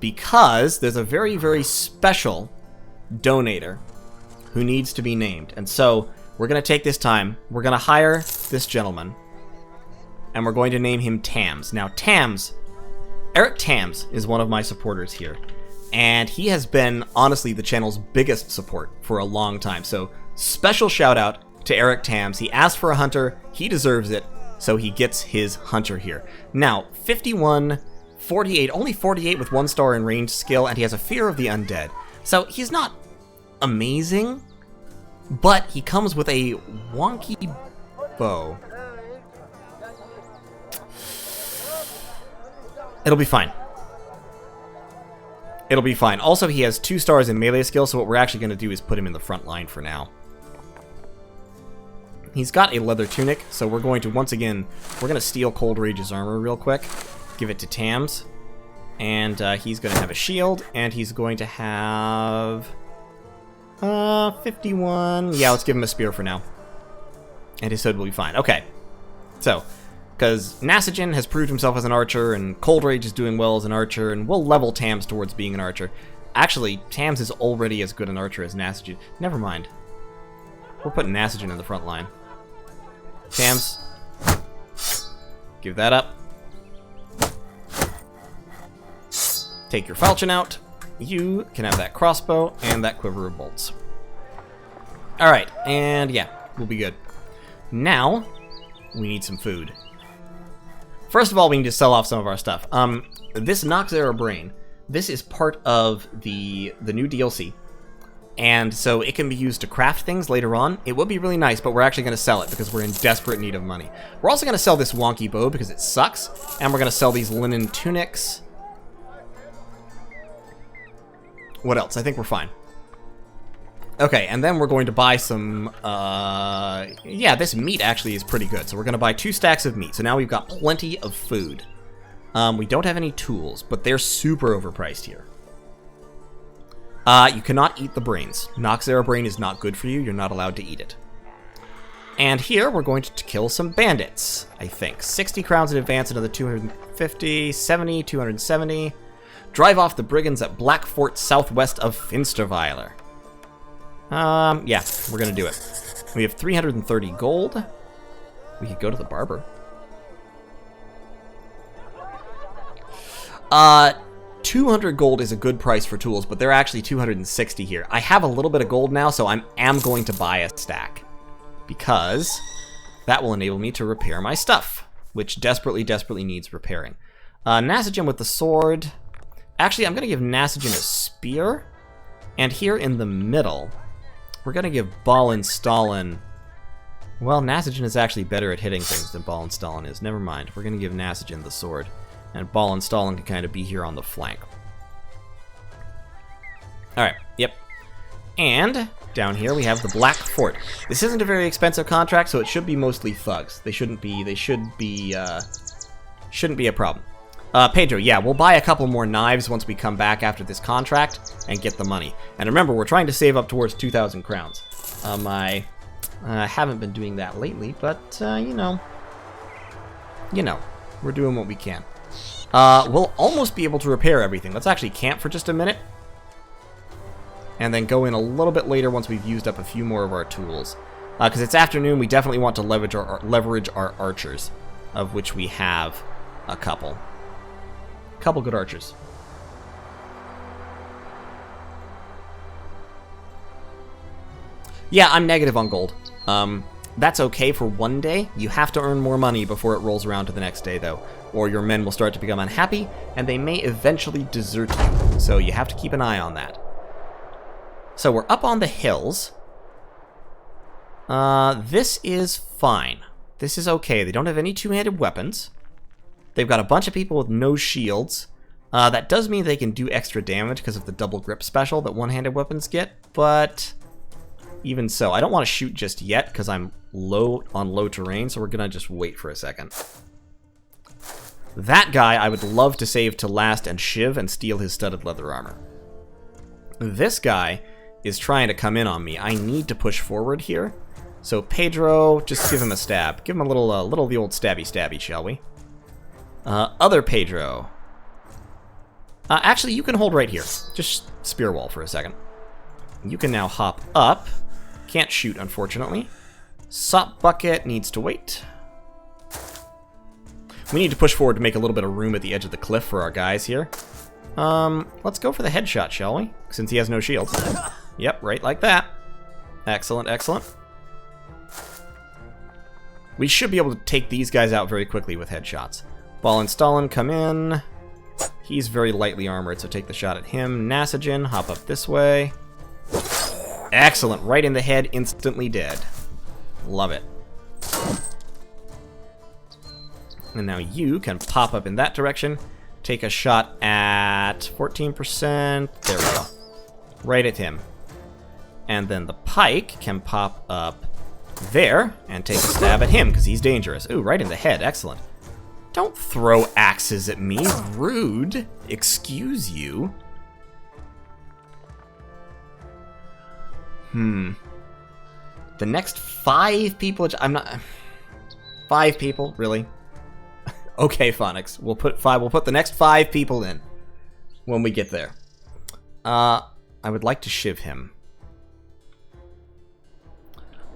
Because there's a very, very special donator who needs to be named. And so, we're going to take this time, we're going to hire this gentleman, and we're going to name him Tams. Now, Tams, Eric Tams is one of my supporters here. And he has been, honestly, the channel's biggest support for a long time. So, special shout out to Eric Tams. He asked for a hunter, he deserves it, so he gets his hunter here. Now, 51, 48, only 48 with 1 star in ranged skill, and he has a fear of the undead. So, he's not amazing, but he comes with a wonky bow. It'll be fine. It'll be fine. Also, he has 2 stars in melee skill, so what we're actually going to do is put him in the front line for now. He's got a leather tunic, so we're going to, once again, we're going to steal Cold Rage's armor real quick, give it to Tams, and he's going to have a shield, and he's going to have 51. Yeah, let's give him a spear for now. And his hood will be fine. Okay. So, because Nasogen has proved himself as an archer, and Cold Rage is doing well as an archer, and we'll level Tams towards being an archer. Actually, Tams is already as good an archer as Nasogen. Never mind. We're putting Nasogen in the front line. Tams, give that up. Take your falchion out. You can have that crossbow and that quiver of bolts. Alright, and yeah, we'll be good. Now, we need some food. First of all, we need to sell off some of our stuff. This Noxera Brain, this is part of the new DLC. And so it can be used to craft things later on. It would be really nice, but we're actually going to sell it because we're in desperate need of money. We're also going to sell this wonky bow because it sucks. And we're going to sell these linen tunics. What else? I think we're fine. Okay, and then we're going to buy some, yeah, this meat actually is pretty good. So we're going to buy 2 stacks of meat. So now we've got plenty of food. We don't have any tools, but they're super overpriced here. You cannot eat the brains. Noxera brain is not good for you. You're not allowed to eat it. And here we're going to kill some bandits, I think. 60 crowns in advance, another 250, 70, 270. Drive off the brigands at Black Fort southwest of Finsterweiler. Yeah, we're gonna do it. We have 330 gold. We could go to the barber. 200 gold is a good price for tools, but they're actually 260 here. I have a little bit of gold now, so I am going to buy a stack. Because that will enable me to repair my stuff, which desperately, desperately needs repairing. Nasagen with the sword. Actually, I'm going to give Nasagen a spear. And here in the middle, we're going to give Ballin Stalin... Well, Nasagen is actually better at hitting things than Ballin Stalin is. Never mind. We're going to give Nasagen the sword. And Ballin Stalin can kind of be here on the flank. Alright, yep. And down here we have the Black Fort. This isn't a very expensive contract, so it should be mostly thugs. They should be a problem. Pedro, yeah, we'll buy a couple more knives once we come back after this contract and get the money. And remember, we're trying to save up towards 2,000 crowns. I haven't been doing that lately, but, you know, we're doing what we can. We'll almost be able to repair everything. Let's actually camp for just a minute. And then go in a little bit later once we've used up a few more of our tools. Because it's afternoon, we definitely want to leverage our archers, of which we have a couple. Couple good archers. Yeah, I'm negative on gold. That's okay for one day. You have to earn more money before it rolls around to the next day, though. Or your men will start to become unhappy, and they may eventually desert you. So you have to keep an eye on that. So we're up on the hills. This is fine. This is okay. They don't have any two-handed weapons. They've got a bunch of people with no shields. That does mean they can do extra damage because of the double grip special that one-handed weapons get, but even so, I don't want to shoot just yet because I'm on low terrain, so we're going to just wait for a second. That guy I would love to save to last and shiv and steal his studded leather armor. This guy is trying to come in on me. I need to push forward here. So Pedro, just give him a stab. Give him a little of the old stabby, shall we? Other Pedro. Actually, you can hold right here. Just spear wall for a second. You can now hop up. Can't shoot, unfortunately. Sop bucket needs to wait. We need to push forward to make a little bit of room at the edge of the cliff for our guys here. Let's go for the headshot, shall we? Since he has no shield. Yep, right like that. Excellent, excellent. We should be able to take these guys out very quickly with headshots. Ballin Stalin, come in. He's very lightly armored, so take the shot at him. Nasagen, hop up this way. Excellent, right in the head, instantly dead. Love it. And now you can pop up in that direction. Take a shot at 14%. There we go. Right at him. And then the pike can pop up there and take a stab at him because he's dangerous. Ooh, right in the head. Excellent. Don't throw axes at me. Rude. Excuse you. The next 5 people... I'm not... 5 people? Really? Okay, Phonics. We'll put the next 5 people in when we get there. I would like to shiv him.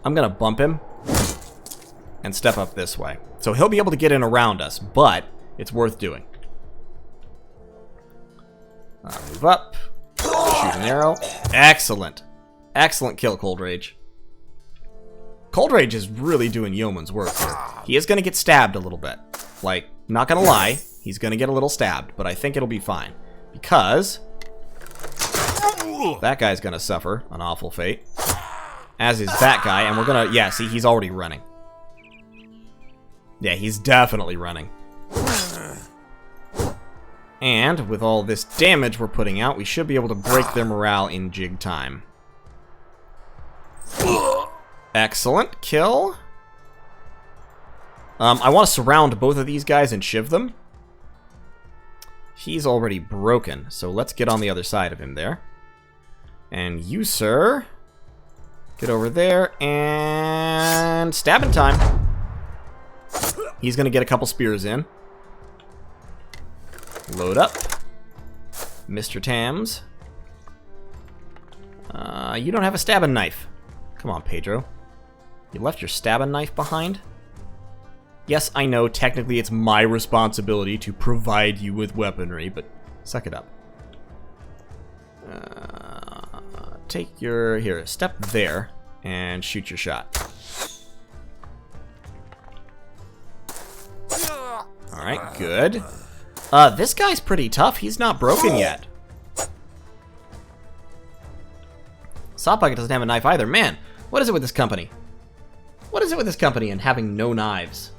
I'm gonna bump him and step up this way. So he'll be able to get in around us, but it's worth doing. Move up. Shoot an arrow. Excellent. Excellent kill, Cold Rage. Cold Rage is really doing yeoman's work here. He is going to get stabbed a little bit. Like, not going to lie, he's going to get a little stabbed, but I think it'll be fine. Because that guy's going to suffer an awful fate. As is that guy, and we're going to... Yeah, see, he's already running. Yeah, he's definitely running. And with all this damage we're putting out, we should be able to break their morale in jig time. Excellent kill. I want to surround both of these guys and shiv them. He's already broken, so let's get on the other side of him there. And you, sir, get over there and stabbing time. He's going to get a couple spears in. Load up. Mr. Tams. You don't have a stabbing knife. Come on, Pedro. You left your stabbing knife behind? Yes, I know, technically it's my responsibility to provide you with weaponry, but suck it up. Take your... Here, step there, and shoot your shot. Alright, good. This guy's pretty tough. He's not broken yet. Soft Pocket doesn't have a knife either. Man, what is it with this company? What is it with this company and having no knives?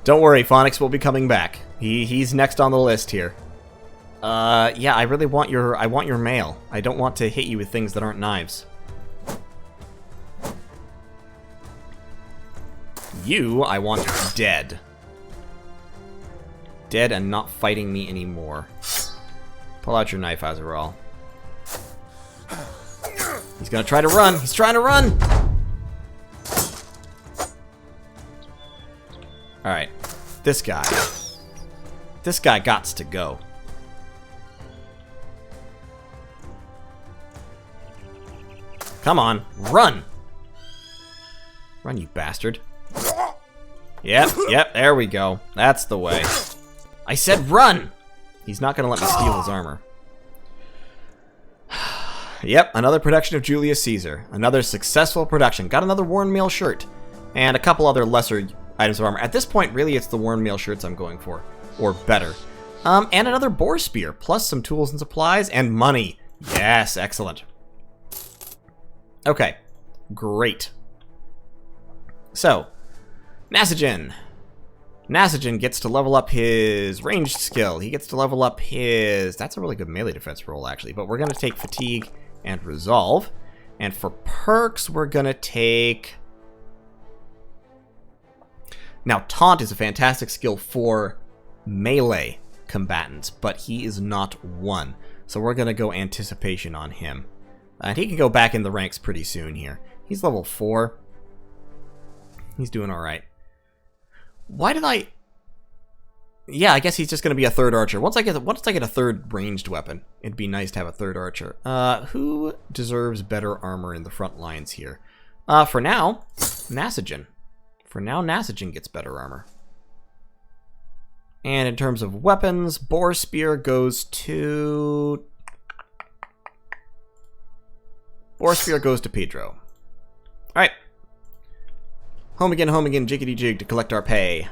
Don't worry, Phonics will be coming back. He's next on the list here. Yeah, I really want your mail. I don't want to hit you with things that aren't knives. You, I want dead. Dead and not fighting me anymore. Pull out your knife, Azrael. He's gonna try to run. He's trying to run! Alright. This guy. This guy gots to go. Come on. Run! Run, you bastard. Yep, there we go. That's the way. I said run! He's not gonna let me steal his armor. Yep, another production of Julius Caesar. Another successful production. Got another worn mail shirt. And a couple other lesser items of armor. At this point, really, it's the worn mail shirts I'm going for. Or better. And another boar spear. Plus some tools and supplies and money. Yes, excellent. Okay. Great. So, Nasagen. Nasagen gets to level up his ranged skill. He gets to level up his... That's a really good melee defense roll, actually. But we're going to take Fatigue and Resolve. And for perks, we're going to take... Now, Taunt is a fantastic skill for melee combatants, but he is not one. So we're going to go Anticipation on him. And he can go back in the ranks pretty soon here. He's level 4. He's doing alright. Why did I... Yeah, I guess he's just going to be a third archer. Once I get a third ranged weapon, it'd be nice to have a third archer. Who deserves better armor in the front lines here? For now, Nasagen. For now, Nasagen gets better armor. And in terms of weapons, Boar Spear goes to... Boar Spear goes to Pedro. Alright. Home again, jiggity-jig to collect our pay.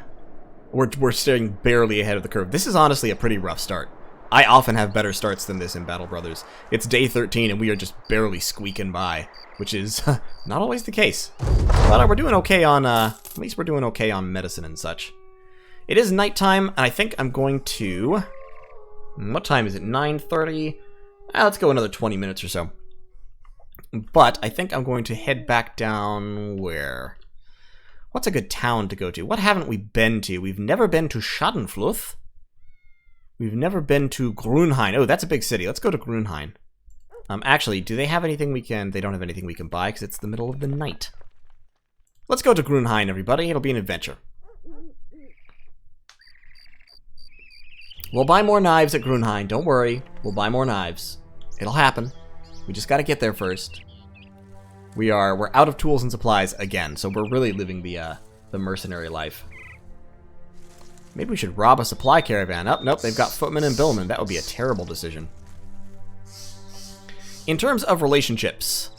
We're staying barely ahead of the curve. This is honestly a pretty rough start. I often have better starts than this in Battle Brothers. It's day 13 and we are just barely squeaking by, which is not always the case. But we're doing okay on, at least we're doing okay on medicine and such. It is nighttime, and I think I'm going to... What time is it? 9:30? Let's go another 20 minutes or so. But I think I'm going to head back down where? What's a good town to go to? What haven't we been to? We've never been to Schadenfluth. We've never been to Grunhain. Oh, that's a big city. Let's go to Grunhain. Actually, do they have anything we can... They don't have anything we can buy because it's the middle of the night. Let's go to Grunhain, everybody. It'll be an adventure. We'll buy more knives at Grunhain. Don't worry. We'll buy more knives. It'll happen. We just got to get there first. We're out of tools and supplies again, so we're really living the mercenary life. Maybe we should rob a supply caravan. Oh, nope, they've got footmen and billmen. That would be a terrible decision. In terms of relationships,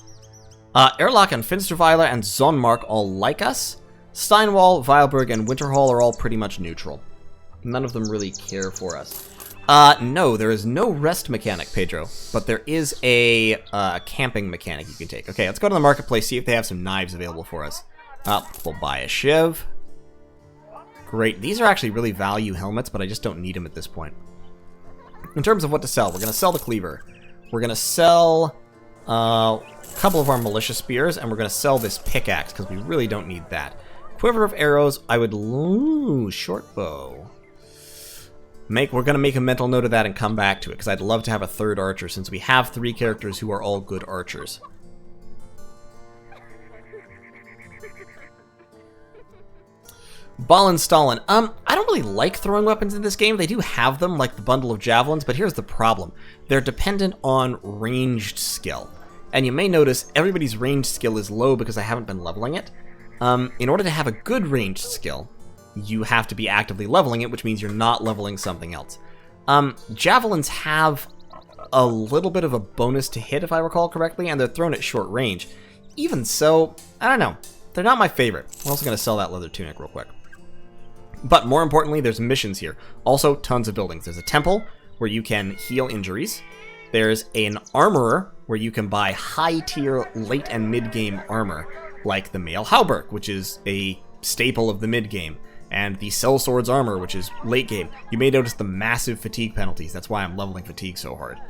Erlach and Finsterweiler and Zonmark all like us. Steinwall, Weilberg, and Winterhall are all pretty much neutral. None of them really care for us. No, there is no rest mechanic, Pedro, but there is a camping mechanic you can take. Okay, let's go to the marketplace, see if they have some knives available for us. We'll buy a shiv. Great. These are actually really value helmets, but I just don't need them at this point. In terms of what to sell, we're going to sell the cleaver. We're going to sell a couple of our militia spears, and we're going to sell this pickaxe, because we really don't need that. Quiver of arrows, I would lose short bow. We're going to make a mental note of that and come back to it, because I'd love to have a third archer, since we have 3 characters who are all good archers. Ballin' Stalin. I don't really like throwing weapons in this game. They do have them, like the bundle of javelins, but here's the problem. They're dependent on ranged skill. And you may notice everybody's ranged skill is low because I haven't been leveling it. In order to have a good ranged skill, you have to be actively leveling it, which means you're not leveling something else. Javelins have a little bit of a bonus to hit, if I recall correctly, and they're thrown at short range. Even so, I don't know. They're not my favorite. I'm also going to sell that leather tunic real quick. But more importantly, there's missions here. Also, tons of buildings. There's a temple where you can heal injuries. There's an armorer where you can buy high-tier late and mid-game armor, like the Mail Hauberk, which is a staple of the mid-game, and the Sellsword's armor, which is late game. You may notice the massive fatigue penalties. That's why I'm leveling fatigue so hard.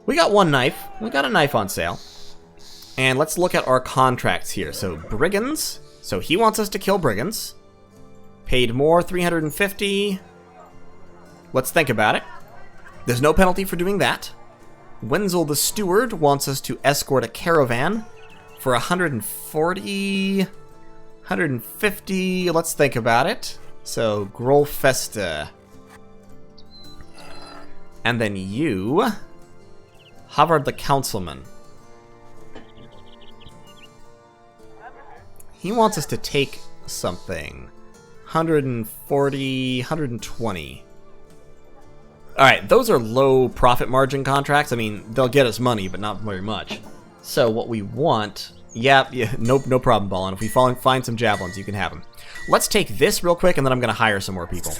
We got one knife. We got a knife on sale. And let's look at our contracts here. So, brigands. So he wants us to kill brigands. Paid more, 350. Let's think about it. There's no penalty for doing that. Wenzel the Steward wants us to escort a caravan for 140, 150. Let's think about it. So, Ghoul Festa. And then you, Havard the Councilman. He wants us to take something. 140, 120. Alright, those are low profit margin contracts. I mean, they'll get us money, but not very much. So what we want... Yeah, no problem, Ballin. If we find some javelins, you can have them. Let's take this real quick, and then I'm going to hire some more people.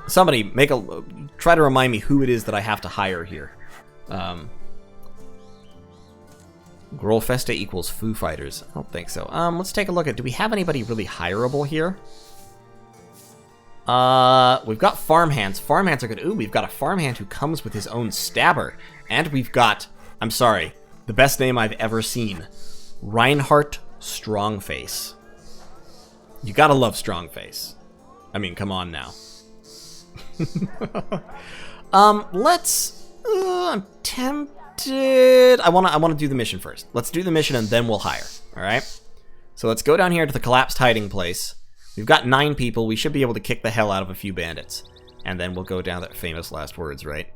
Somebody, try to remind me who it is that I have to hire here. Ghoul Festa equals Foo Fighters. I don't think so. Let's take a look at... Do we have anybody really hireable here? We've got farmhands. Farmhands are good. Ooh, we've got a farmhand who comes with his own stabber. And we've got... I'm sorry. The best name I've ever seen. Reinhardt Strongface. You gotta love Strongface. I mean, come on now. Let's... I'm tempted... I wanna do the mission first. Let's do the mission and then we'll hire. Alright? So let's go down here to the collapsed hiding place. We've got 9 people. We should be able to kick the hell out of a few bandits. And then we'll go down that famous last words, right?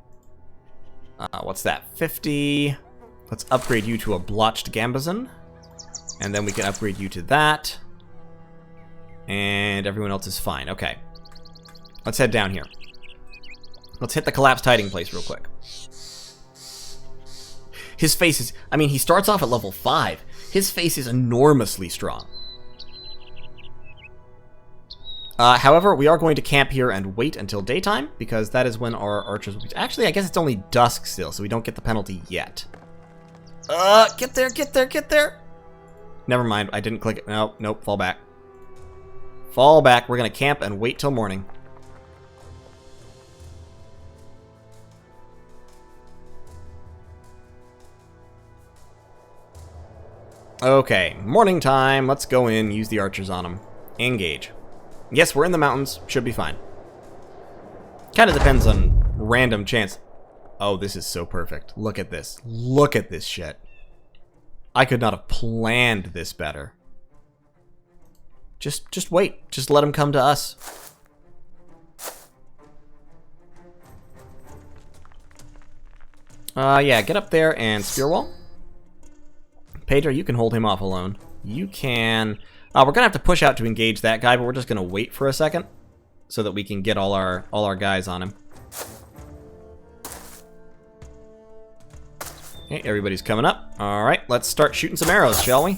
What's that? 50... Let's upgrade you to a blotched Gambazon. And then we can upgrade you to that. And everyone else is fine. Okay. Let's head down here. Let's hit the collapsed hiding place real quick. His face is... I mean, he starts off at level 5. His face is enormously strong. However, we are going to camp here and wait until daytime, because that is when our archers will be... Actually, I guess it's only dusk still, so we don't get the penalty yet. Get there, get there, get there! Never mind, I didn't click it. No, nope, fall back. Fall back, we're gonna camp and wait till morning. Okay, morning time, let's go in, use the archers on them. Engage. Yes, we're in the mountains. Should be fine. Kind of depends on random chance. Oh, this is so perfect. Look at this. Look at this shit. I could not have planned this better. Just wait. Just let him come to us. Yeah, get up there and spear wall. Pedro, you can hold him off alone. You can... we're gonna have to push out to engage that guy, but we're just gonna wait for a second so that we can get all our guys on him. Okay, everybody's coming up. All right, let's start shooting some arrows, shall we?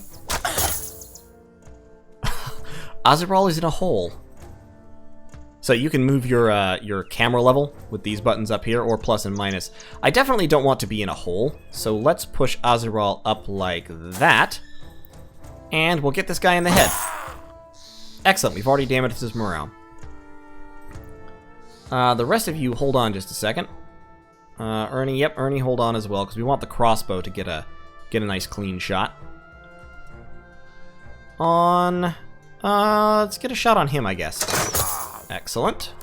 Azrael is in a hole. So you can move your camera level with these buttons up here, or plus and minus. I definitely don't want to be in a hole, so let's push Azrael up like that. And we'll get this guy in the head. Excellent, we've already damaged his morale. The rest of you, hold on just a second. Ernie, yep, Ernie, hold on as well, because we want the crossbow to get a nice clean shot. Let's get a shot on him, I guess. Excellent.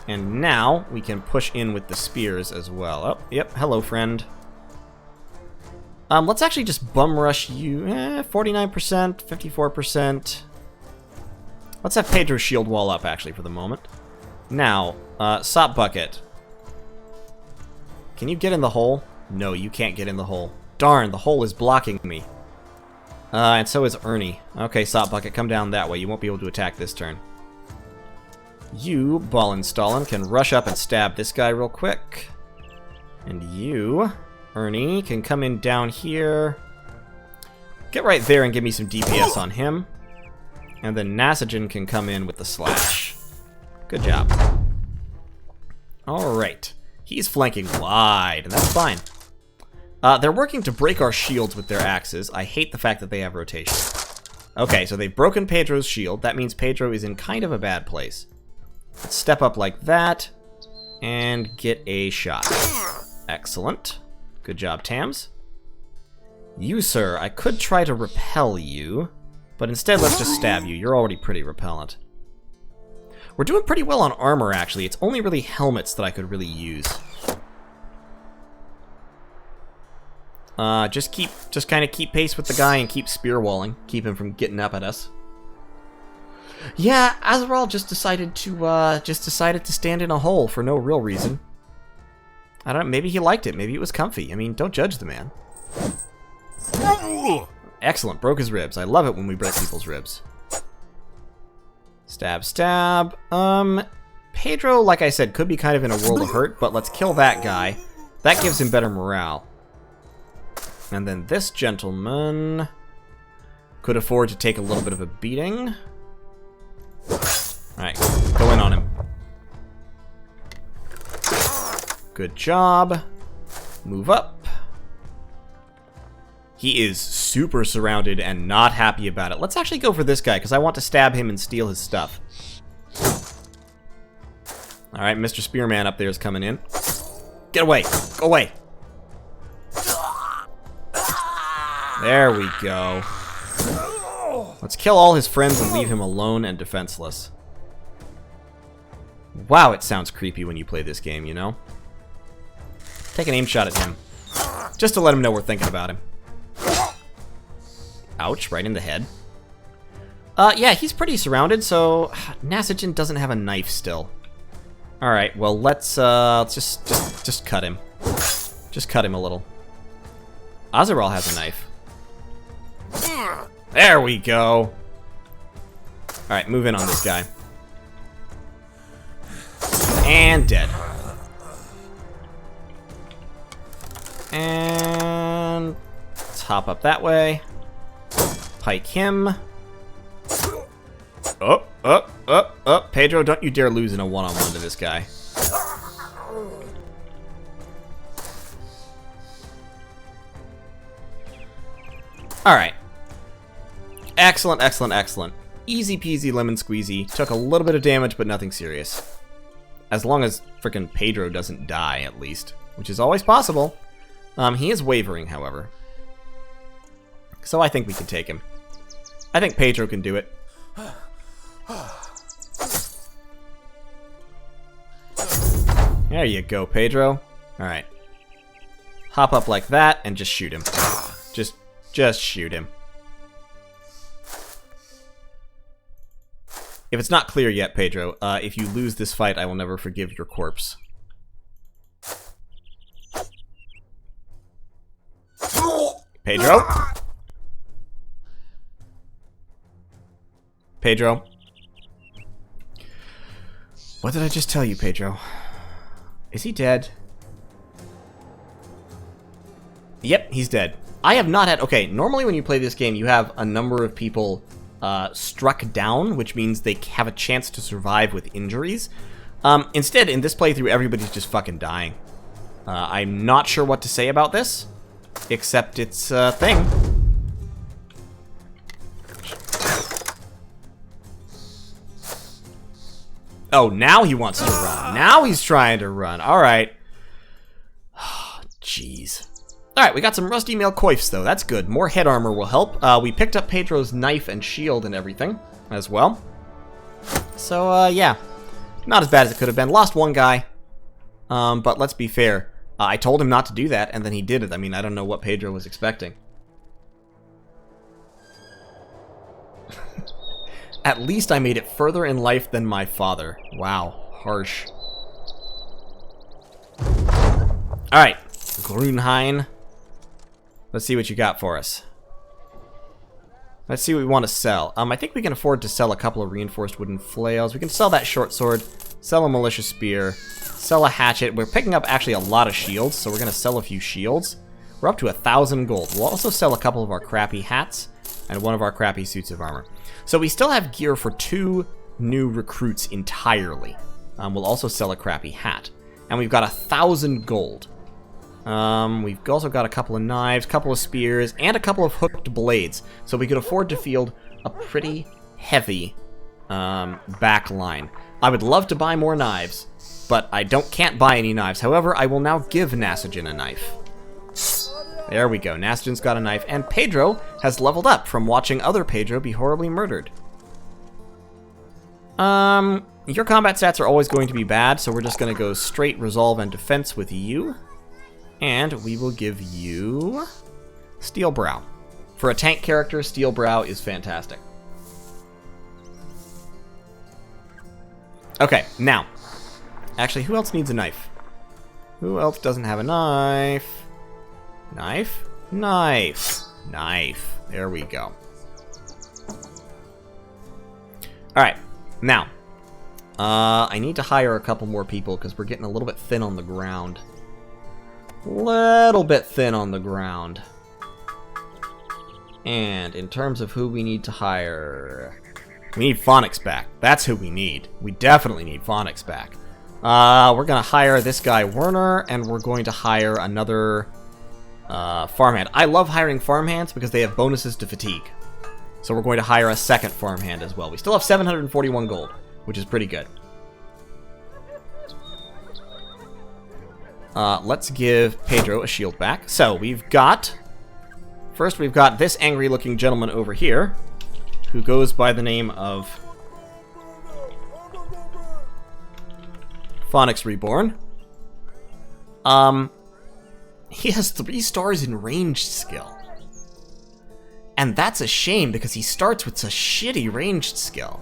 And now we can push in with the spears as well. Oh, yep, hello, friend. Let's actually just bum rush you. 49%, 54%. Let's have Pedro's shield wall up, actually, for the moment. Now, Sop Bucket. Can you get in the hole? No, you can't get in the hole. Darn, the hole is blocking me. And so is Ernie. Okay, Sop Bucket, come down that way. You won't be able to attack this turn. You, Ballin' Stallin, can rush up and stab this guy real quick. And you, Ernie, can come in down here. Get right there and give me some DPS on him. And then Nasogen can come in with the slash. Good job. Alright. He's flanking wide, and that's fine. They're working to break our shields with their axes. I hate the fact that they have rotation. Okay, so they've broken Pedro's shield. That means Pedro is in kind of a bad place. Let's step up like that and get a shot. Excellent. Good job, Tams. You, sir, I could try to repel you, but instead let's just stab you. You're already pretty repellent. We're doing pretty well on armor, actually. It's only really helmets that I could really use. Just kind of keep pace with the guy and keep spear walling. Keep him from getting up at us. Yeah, Azrael just decided to stand in a hole for no real reason. I don't know, maybe he liked it. Maybe it was comfy. I mean, don't judge the man. Excellent, broke his ribs. I love it when we break people's ribs. Stab, stab. Pedro, like I said, could be kind of in a world of hurt, but let's kill that guy. That gives him better morale. And then this gentleman could afford to take a little bit of a beating. Alright, go in on him. Good job. Move up. He is super surrounded and not happy about it. Let's actually go for this guy, because I want to stab him and steal his stuff. Alright, Mr. Spearman up there is coming in. Get away! Go away! There we go. Let's kill all his friends and leave him alone and defenseless. Wow, it sounds creepy when you play this game, you know? Take an aim shot at him. Just to let him know we're thinking about him. Ouch, right in the head. Yeah, he's pretty surrounded, so Nasogen doesn't have a knife still. Alright, well, let's just cut him. Just cut him a little. Azrael has a knife. There we go. Alright, move in on this guy. And dead. And let's hop up that way. Pike him. Up. Pedro, don't you dare lose in a one-on-one to this guy. Alright. Excellent, excellent, excellent. Easy peasy lemon squeezy. Took a little bit of damage, but nothing serious. As long as frickin' Pedro doesn't die, at least. Which is always possible. He is wavering, however. So I think we can take him. I think Pedro can do it. There you go, Pedro. Alright. Hop up like that and just shoot him. Just shoot him. If it's not clear yet, Pedro, if you lose this fight, I will never forgive your corpse. Pedro? Pedro? What did I just tell you, Pedro? Is he dead? Yep, he's dead. I have not had... Okay, normally when you play this game, you have a number of people struck down, which means they have a chance to survive with injuries. Instead, in this playthrough, everybody's just fucking dying. I'm not sure what to say about this, except it's a thing. Oh, now he wants to run. Now he's trying to run. Alright. Jeez. Alright, we got some rusty mail coifs, though. That's good. More head armor will help. We picked up Pedro's knife and shield and everything as well. So, yeah. Not as bad as it could have been. Lost one guy. But let's be fair. I told him not to do that, and then he did it. I mean, I don't know what Pedro was expecting. At least I made it further in life than my father. Wow, harsh. Alright, Grunhain. Let's see what you got for us. Let's see what we want to sell. I think we can afford to sell a couple of reinforced wooden flails. We can sell that short sword, sell a militia spear, sell a hatchet. We're picking up actually a lot of shields, so we're going to sell a few shields. We're up to 1,000 gold. We'll also sell a couple of our crappy hats and one of our crappy suits of armor. So we still have gear for 2 new recruits entirely. We'll also sell a crappy hat. And we've got 1,000 gold. We've also got a couple of knives, a couple of spears, and a couple of hooked blades. So we could afford to field a pretty heavy back line. I would love to buy more knives, but I can't buy any knives. However, I will now give Nasajin a knife. There we go. Nasajin's got a knife, and Pedro has leveled up from watching other Pedro be horribly murdered. Your combat stats are always going to be bad, so we're just going to go straight resolve and defense with you. And we will give you Steel Brow. For a tank character, Steel Brow is fantastic. Okay, now. Actually, who else needs a knife? Who else doesn't have a knife? Knife? Knife. Knife. There we go. Alright, now. I need to hire a couple more people because we're getting a little bit thin on the ground. Little bit thin on the ground. And in terms of who we need to hire, we need Phonics back. That's who we need. We definitely need Phonics back. We're going to hire this guy Werner, and we're going to hire another farmhand. I love hiring farmhands because they have bonuses to fatigue. So we're going to hire a second farmhand as well. We still have 741 gold, which is pretty good. Let's give Pedro a shield back. So we've got... First we've got this angry looking gentleman over here, who goes by the name of Phonics Reborn. He has 3 stars in ranged skill. And that's a shame because he starts with a shitty ranged skill.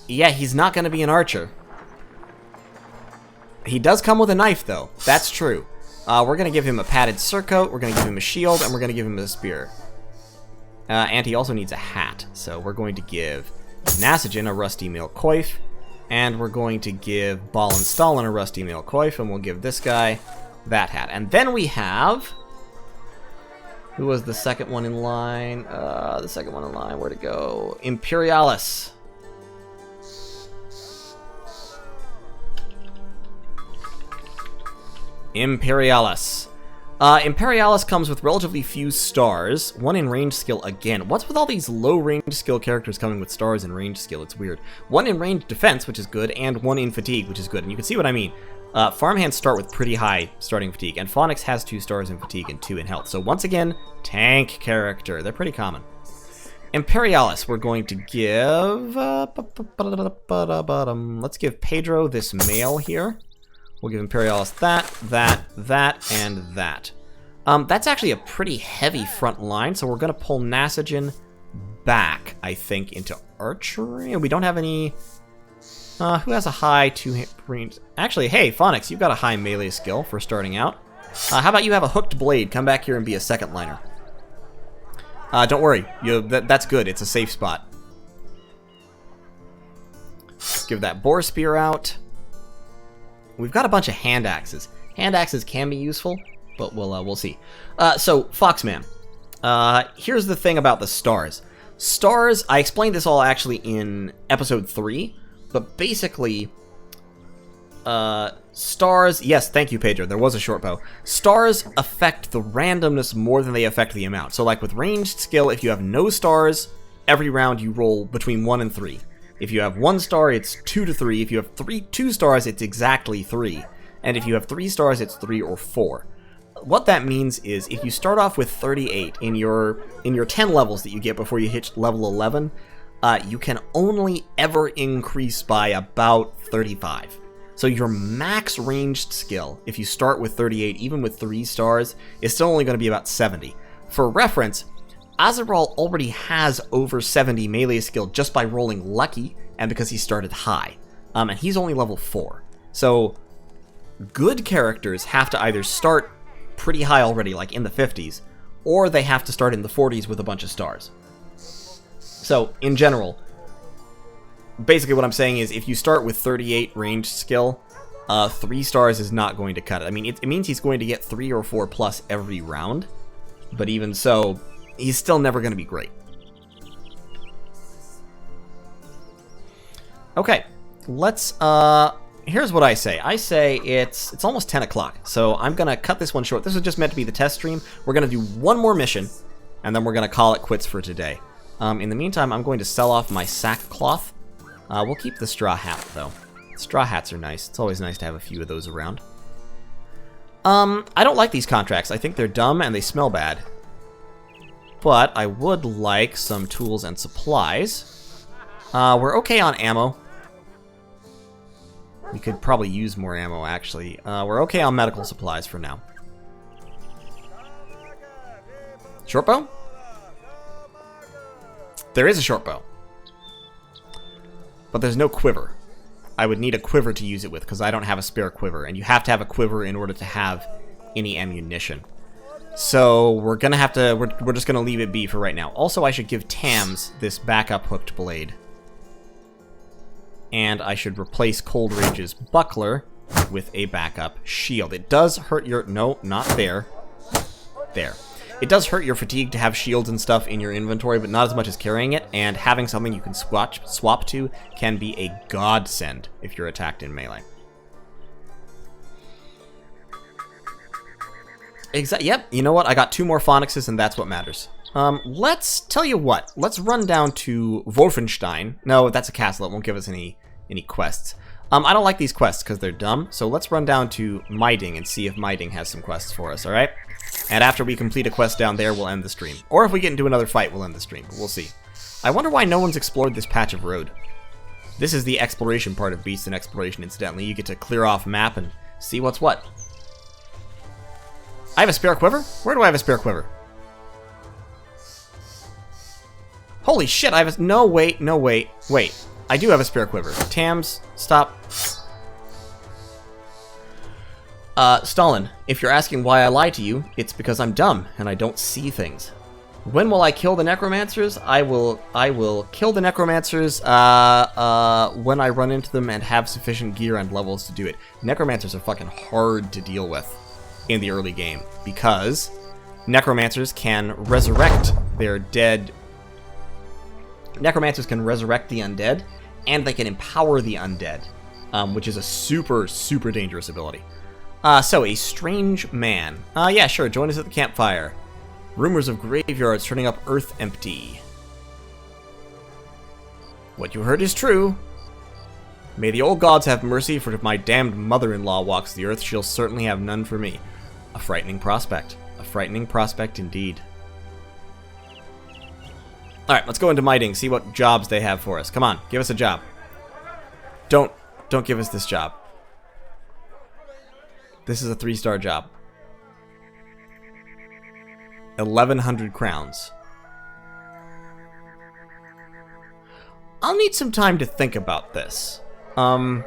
Yeah, he's not going to be an archer. He does come with a knife, though. That's true. We're going to give him a padded surcoat, we're going to give him a shield, and we're going to give him a spear. And he also needs a hat. So we're going to give Nasajin a rusty mail coif, and we're going to give Ball and Stalin a rusty mail coif, and we'll give this guy that hat. And then we have... Who was the second one in line? Where'd it go? Imperialis. Imperialis. Imperialis comes with relatively few stars, 1 in range skill again. What's with all these low range skill characters coming with stars in range skill? It's weird. 1 in range defense, which is good, and 1 in fatigue, which is good. And you can see what I mean. Farmhands start with pretty high starting fatigue, and Phonics has 2 stars in fatigue and 2 in health. So once again, tank character. They're pretty common. Imperialis, we're going to give... let's give Pedro this mail here. We'll give Imperialis that, and that. That's actually a pretty heavy front line, so we're going to pull Nasajin back, I think, into archery. We don't have any... who has a high 2-hit range? Actually, hey, Phonics, you've got a high melee skill for starting out. How about you have a hooked blade? Come back here and be a second liner. Don't worry, that's good. It's a safe spot. Give that boar spear out. We've got a bunch of hand axes. Hand axes can be useful, but we'll see. So, Foxman. Here's the thing about the stars. Stars, I explained this all actually in episode 3, but basically, stars, yes, thank you, Pedro, there was a short bow. Stars affect the randomness more than they affect the amount. So like with ranged skill, if you have no stars, every round you roll between 1 and 3. If you have 1 star, it's 2 to 3. If you have 2 stars, it's exactly 3. And if you have 3 stars, it's 3 or 4. What that means is if you start off with 38 in your 10 levels that you get before you hit level 11, you can only ever increase by about 35. So your max ranged skill, if you start with 38, even with 3 stars, is still only going to be about 70. For reference, Azeral already has over 70 melee skill just by rolling lucky, and because he started high. And he's only level 4. So, good characters have to either start pretty high already, like in the 50s, or they have to start in the 40s with a bunch of stars. So, in general, basically what I'm saying is if you start with 38 ranged skill, 3 stars is not going to cut it. I mean, it means he's going to get 3 or 4 plus every round, but even so, he's still never going to be great. Okay, let's, here's what I say. I say it's almost 10 o'clock, so I'm going to cut this one short. This was just meant to be the test stream. We're going to do one more mission, and then we're going to call it quits for today. In the meantime, I'm going to sell off my sackcloth. We'll keep the straw hat, though. Straw hats are nice. It's always nice to have a few of those around. I don't like these contracts. I think they're dumb and they smell bad. But I would like some tools and supplies. We're okay on ammo. We could probably use more ammo, actually. We're okay on medical supplies for now. Short bow? There is a short bow. But there's no quiver. I would need a quiver to use it with, because I don't have a spare quiver. And you have to have a quiver in order to have any ammunition. So we're gonna have to, we're just gonna leave it be for right now. Also, I should give Tams this backup hooked blade. And I should replace Cold Rage's buckler with a backup shield. It does hurt your, no, not there. There. It does hurt your fatigue to have shields and stuff in your inventory, but not as much as carrying it, and having something you can swap to can be a godsend if you're attacked in melee. Yep, you know what? I got 2 more Phonixes, and that's what matters. Let's tell you what. Let's run down to Wolfenstein. No, that's a castle. It won't give us any quests. I don't like these quests because they're dumb, so let's run down to Meiding and see if Meiding has some quests for us, alright? And after we complete a quest down there, we'll end the stream. Or if we get into another fight, we'll end the stream. But we'll see. I wonder why no one's explored this patch of road. This is the exploration part of Beasts and Exploration, incidentally. You get to clear off map and see what's what. I have a spare quiver? Where do I have a spare quiver? Holy shit, I have a... No, wait, no, wait. Wait. I do have a spare quiver. Tams, stop. Stalin, if you're asking why I lie to you, it's because I'm dumb and I don't see things. When will I kill the necromancers? I will kill the necromancers when I run into them and have sufficient gear and levels to do it. Necromancers are fucking hard to deal with in the early game because necromancers can resurrect their dead. Necromancers can resurrect the undead, and they can empower the undead, which is a super, super dangerous ability. So, a strange man. Yeah, sure, join us at the campfire. Rumors of graveyards turning up earth empty. What you heard is true. May the old gods have mercy, for if my damned mother-in-law walks the earth, she'll certainly have none for me. A frightening prospect. A frightening prospect indeed. Alright, let's go into Meiding, see what jobs they have for us. Come on, give us a job. Don't give us this job. This is a 3-star job. 1,100 crowns. I'll need some time to think about this. A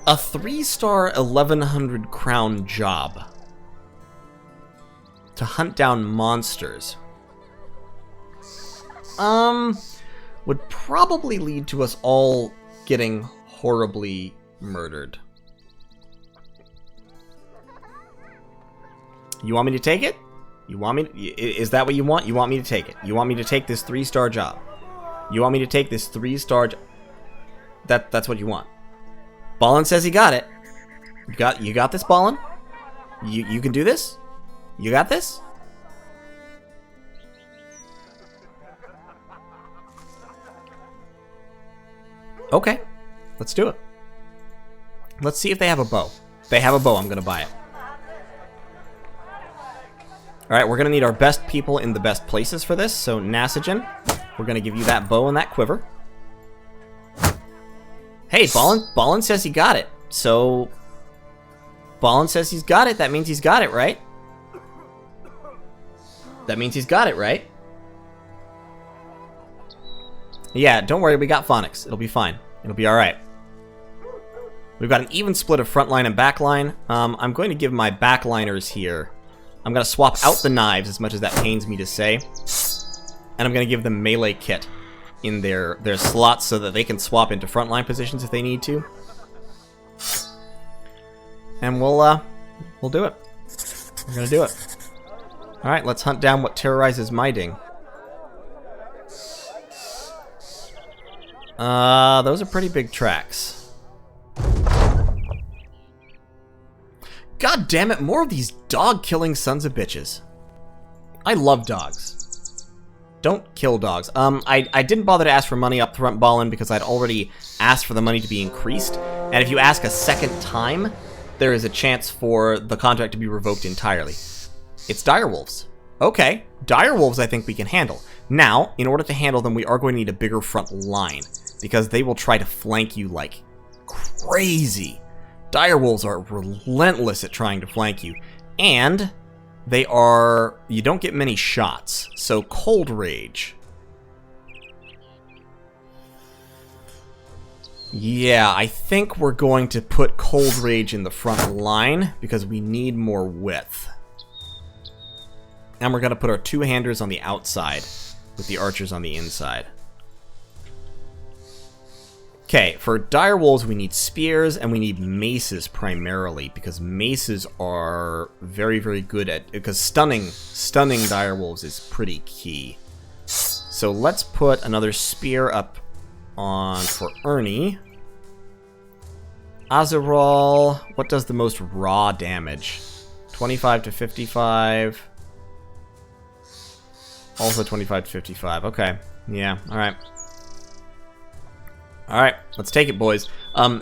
3-star 1,100 crown job. To hunt down monsters. Would probably lead to us all getting horribly murdered. You want me to take it? You want me to, is that what you want? You want me to take it? You want me to take this 3-star job? You want me to take this 3-star that's what you want. Ballin says he got it. You got this, Ballin? You can do this? You got this? Okay, let's do it. Let's see if they have a bow. If they have a bow, I'm gonna buy it. Alright, we're gonna need our best people in the best places for this, so Nasagen, we're gonna give you that bow and that quiver. Hey, Ballin says he got it, so Ballin says he's got it. That means he's got it, right? That means he's got it, right? Yeah, don't worry, we got phonics. It'll be fine. It'll be alright. We've got an even split of front line and back line. I'm going to give my backliners here. I'm going to swap out the knives, as much as that pains me to say. And I'm going to give them melee kit in their slots so that they can swap into frontline positions if they need to. And we'll do it. We're going to do it. Alright, let's hunt down what terrorizes my ding. Those are pretty big tracks. God damn it, more of these dog-killing sons of bitches. I love dogs. Don't kill dogs. I didn't bother to ask for money up front, Ballin, because I'd already asked for the money to be increased. And if you ask a second time, there is a chance for the contract to be revoked entirely. It's direwolves. Okay, direwolves I think we can handle. Now, in order to handle them, we are going to need a bigger front line, because they will try to flank you like crazy. Direwolves are relentless at trying to flank you, and they are... you don't get many shots, so Cold Rage. Yeah, I think we're going to put Cold Rage in the front line, because we need more width. And we're going to put our two-handers on the outside, with the archers on the inside. Okay, for direwolves we need spears and we need maces primarily, because maces are very, very good at... because stunning direwolves is pretty key. So let's put another spear up on for Ernie. Azeral, what does the most raw damage? 25 to 55. Also 25 to 55. Okay. Yeah, alright. Alright, let's take it, boys.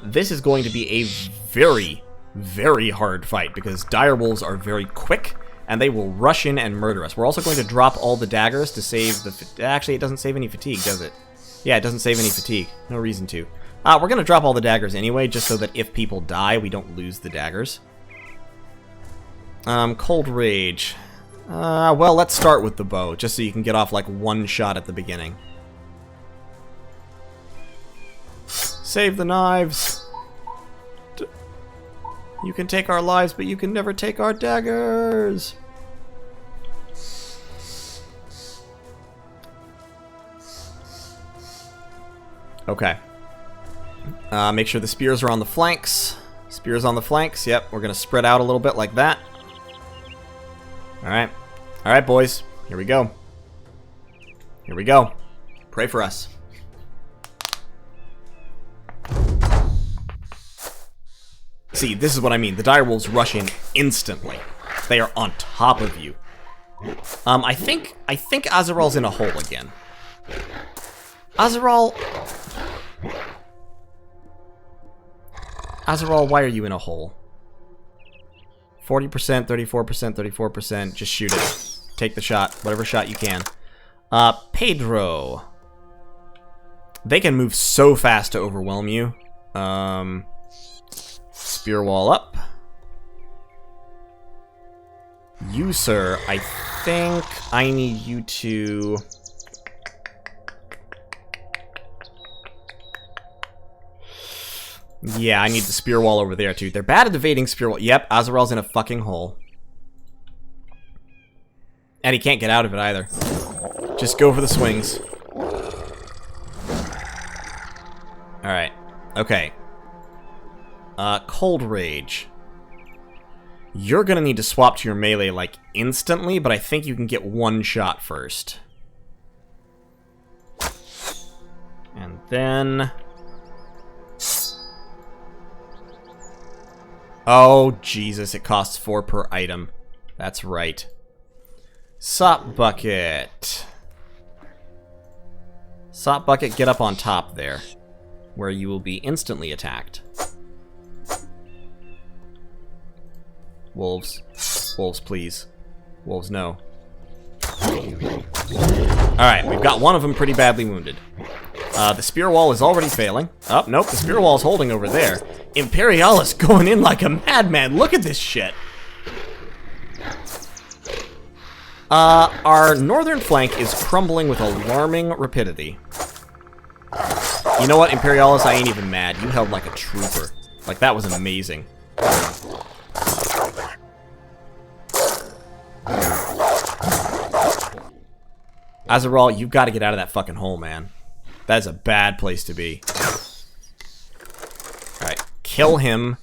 This is going to be a very, very hard fight, because direwolves are very quick, and they will rush in and murder us. We're also going to drop all the daggers to save the... actually, it doesn't save any fatigue, does it? Yeah, it doesn't save any fatigue. No reason to. We're going to drop all the daggers anyway, just so that if people die, we don't lose the daggers. Cold Rage. Well, let's start with the bow, just so you can get off like one shot at the beginning. Save the knives! You can take our lives, but you can never take our daggers! Okay. Make sure the spears are on the flanks. Spears on the flanks, yep, we're gonna spread out a little bit like that. Alright. Alright, boys. Here we go. Here we go. Pray for us. See, this is what I mean. The direwolves rush in instantly. They are on top of you. I think Azaral's in a hole again. Azaral, why are you in a hole? 40%, 34%, 34%. Just shoot it. Take the shot. Whatever shot you can. Pedro. They can move so fast to overwhelm you. Spear wall up. You, sir, I think I need you to... yeah, I need the spear wall over there, too. They're bad at evading spear wall. Yep, Azaral's in a fucking hole. And he can't get out of it, either. Just go for the swings. Alright. Okay. Cold Rage. You're gonna need to swap to your melee, like, instantly, but I think you can get one shot first. And then... oh, Jesus, it costs 4 per item. That's right. Sop Bucket. Sop Bucket, get up on top there, where you will be instantly attacked. Wolves. Wolves, please. Wolves, no. Alright, we've got one of them pretty badly wounded. The spear wall is already failing. Oh, nope, the spear wall is holding over there. Imperialis going in like a madman. Look at this shit. Our northern flank is crumbling with alarming rapidity. You know what, Imperialis, I ain't even mad. You held like a trooper. Like, that was amazing. Azeral, you've got to get out of that fucking hole, man. That is a bad place to be. Alright, kill him.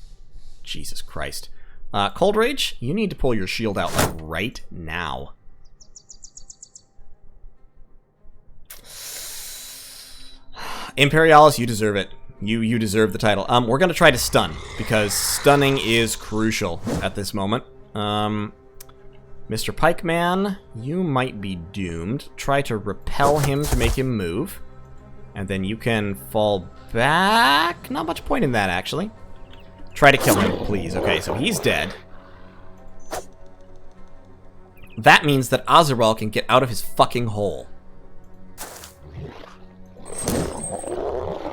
Jesus Christ. Cold Rage, you need to pull your shield out, like, right now. Imperialis, you deserve it. You deserve the title. We're gonna try to stun, because stunning is crucial at this moment. Mr. Pikeman, you might be doomed. Try to repel him to make him move. And then you can fall back. Not much point in that, actually. Try to kill him, please. Okay, so he's dead. That means that Azeral can get out of his fucking hole.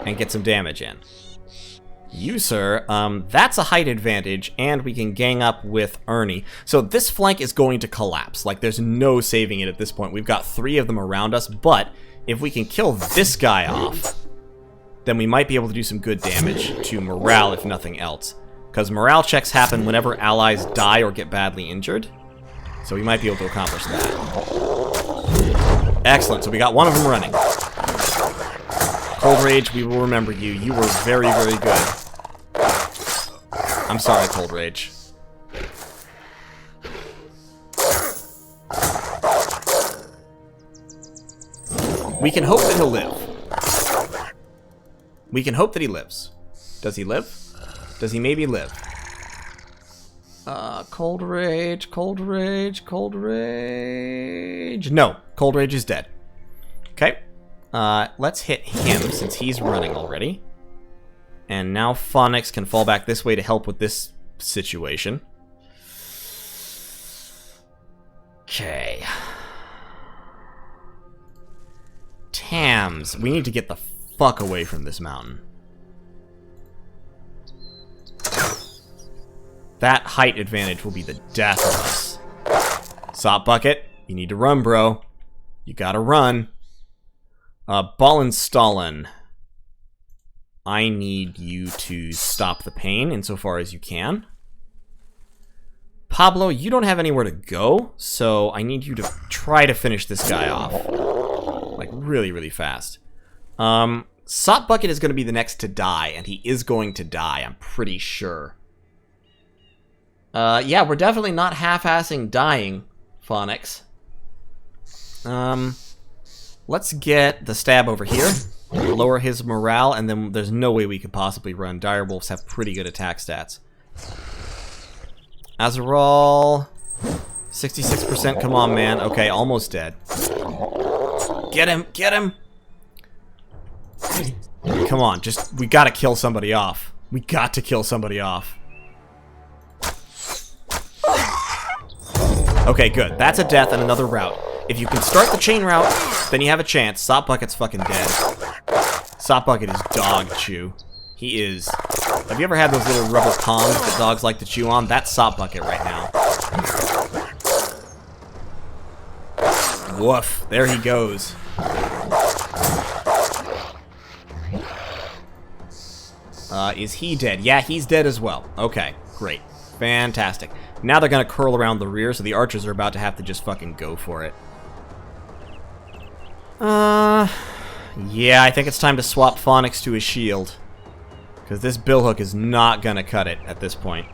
And get some damage in. You, sir, that's a height advantage, and we can gang up with Ernie. So this flank is going to collapse. Like, there's no saving it at this point. We've got 3 of them around us, but if we can kill this guy off, then we might be able to do some good damage to morale, if nothing else. Because morale checks happen whenever allies die or get badly injured. So we might be able to accomplish that. Excellent, so we got one of them running. Cold Rage, we will remember you. You were very, very good. I'm sorry, Cold Rage. We can hope that he'll live. We can hope that he lives. Does he live? Does he maybe live? Cold Rage, Cold Rage, Cold Rage. No, Cold Rage is dead. Okay. Let's hit him, since he's running already. And now Phonix can fall back this way to help with this situation. Okay. Tams, we need to get the fuck away from this mountain. That height advantage will be the death of us. Sop Bucket, you need to run, bro. You gotta run. Ballenstallen, I need you to stop the pain insofar as you can. Pablo, you don't have anywhere to go, so I need you to try to finish this guy off. Like, really, really fast. Sop Bucket is going to be the next to die, and he is going to die, I'm pretty sure. Yeah, we're definitely not half-assing dying, Phonix. Let's get the stab over here, lower his morale, and then there's no way we could possibly run. Direwolves have pretty good attack stats. Azeral, 66%, come on, man. Okay, almost dead. Get him, get him! Come on, just, we gotta kill somebody off. We got to kill somebody off. Okay, good. That's a death and another route. If you can start the chain route, then you have a chance. Sop Bucket's fucking dead. Sop Bucket is dog chew. He is. Have you ever had those little rubber palms that dogs like to chew on? That's Sop Bucket right now. Woof. There he goes. Is he dead? Yeah, he's dead as well. Okay, great. Fantastic. Now they're gonna curl around the rear, so the archers are about to have to just fucking go for it. Yeah, I think it's time to swap Phonix to his shield. Because this billhook is not gonna cut it at this point.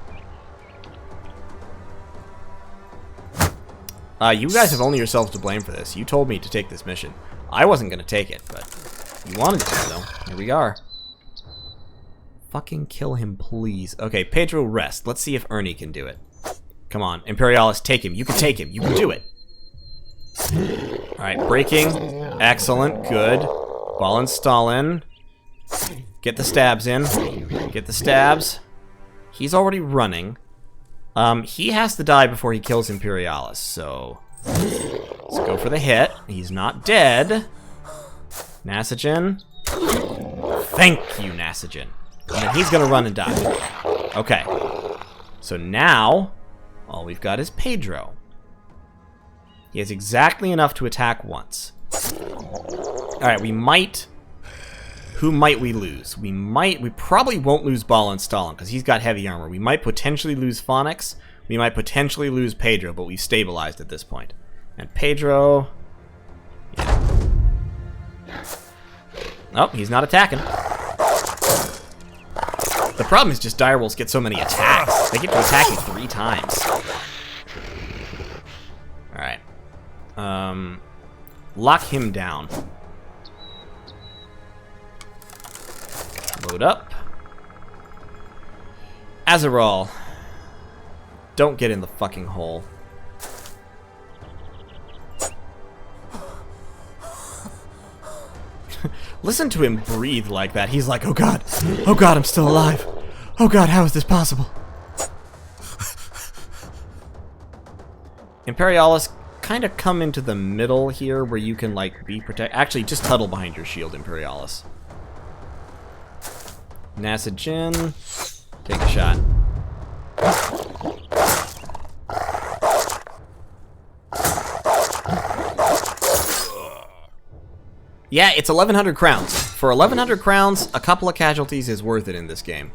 You guys have only yourselves to blame for this. You told me to take this mission. I wasn't gonna take it, but you wanted to, though. Here we are. Fucking kill him, please. Okay, Pedro, rest. Let's see if Ernie can do it. Come on, Imperialis, take him. You can take him. You can do it. Alright, breaking. Excellent. Good. Ballenstallen. Get the stabs in. Get the stabs. He's already running. He has to die before he kills Imperialis, so... let's go for the hit. He's not dead. Nasogen. Thank you, Nasogen. And then he's gonna run and die. Okay. So now, all we've got is Pedro. He has exactly enough to attack once. Alright, we might... Who might we lose? We probably won't lose Ball and Stalin, because he's got heavy armor. We might potentially lose Phonix. We might potentially lose Pedro, but we've stabilized at this point. And Pedro... Yeah. Oh, he's not attacking. The problem is just direwolves get so many attacks. They get to attack you 3 times. Alright. Lock him down. Load up. Azeral. Don't get in the fucking hole. Listen to him breathe like that. He's like, oh god, I'm still alive. Oh god, how is this possible? Imperialis, kind of come into the middle here where you can, like, be protected. Actually, just huddle behind your shield, Imperialis. Nasajin, take a shot. Yeah, it's 1,100 crowns. For 1,100 crowns, a couple of casualties is worth it in this game.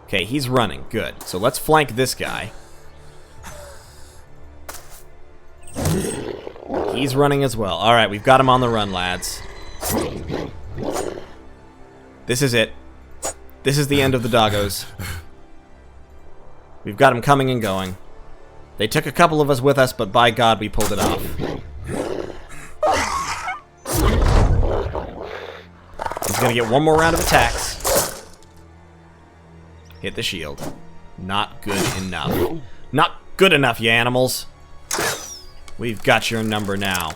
Okay, he's running. Good. So let's flank this guy. He's running as well. Alright, we've got him on the run, lads. This is it. This is the end of the doggos. We've got him coming and going. They took a couple of us with us, but by God, we pulled it off. He's gonna get one more round of attacks. Hit the shield. Not good enough. Not good enough, you animals. We've got your number now.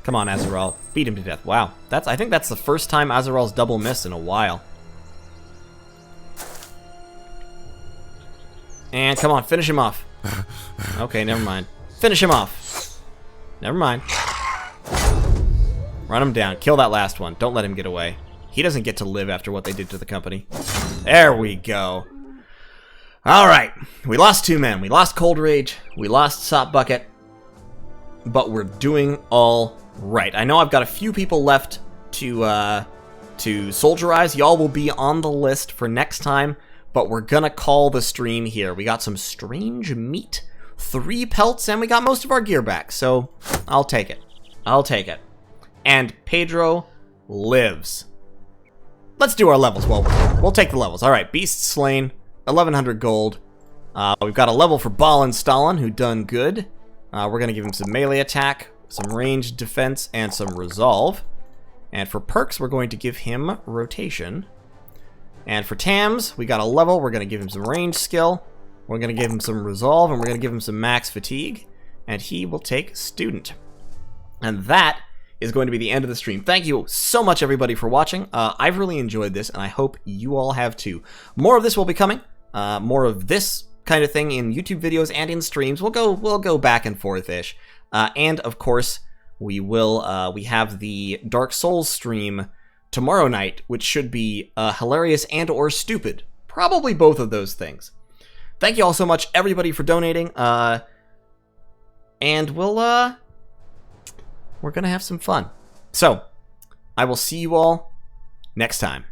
Come on, Azeral. Beat him to death. Wow. I think that's the first time Azeral's double missed in a while. And come on, finish him off. Okay, never mind. Finish him off. Never mind. Run him down. Kill that last one. Don't let him get away. He doesn't get to live after what they did to the company. There we go. Alright. We lost 2 men. We lost Cold Rage. We lost Sop Bucket. But we're doing all right. I know I've got a few people left to soldierize. Y'all will be on the list for next time. But we're gonna call the stream here. We got some strange meat, 3 pelts, and we got most of our gear back. So, I'll take it. I'll take it. And Pedro lives. Let's do our levels. Well, we'll take the levels. Alright, Beast Slain, 1,100 gold. We've got a level for Ball and Stalin, who done good. We're gonna give him some melee attack, some ranged defense, and some resolve. And for perks, we're going to give him rotation. And for Tams, we got a level. We're going to give him some range skill. We're going to give him some resolve, and we're going to give him some max fatigue. And he will take student. And that is going to be the end of the stream. Thank you so much, everybody, for watching. I've really enjoyed this, and I hope you all have too. More of this will be coming. More of this kind of thing in YouTube videos and in streams. We'll go back and forth-ish. And, of course, we have the Dark Souls stream tomorrow night, which should be hilarious and or stupid. Probably both of those things. Thank you all so much, everybody, for donating. And we're gonna have some fun. So, I will see you all next time.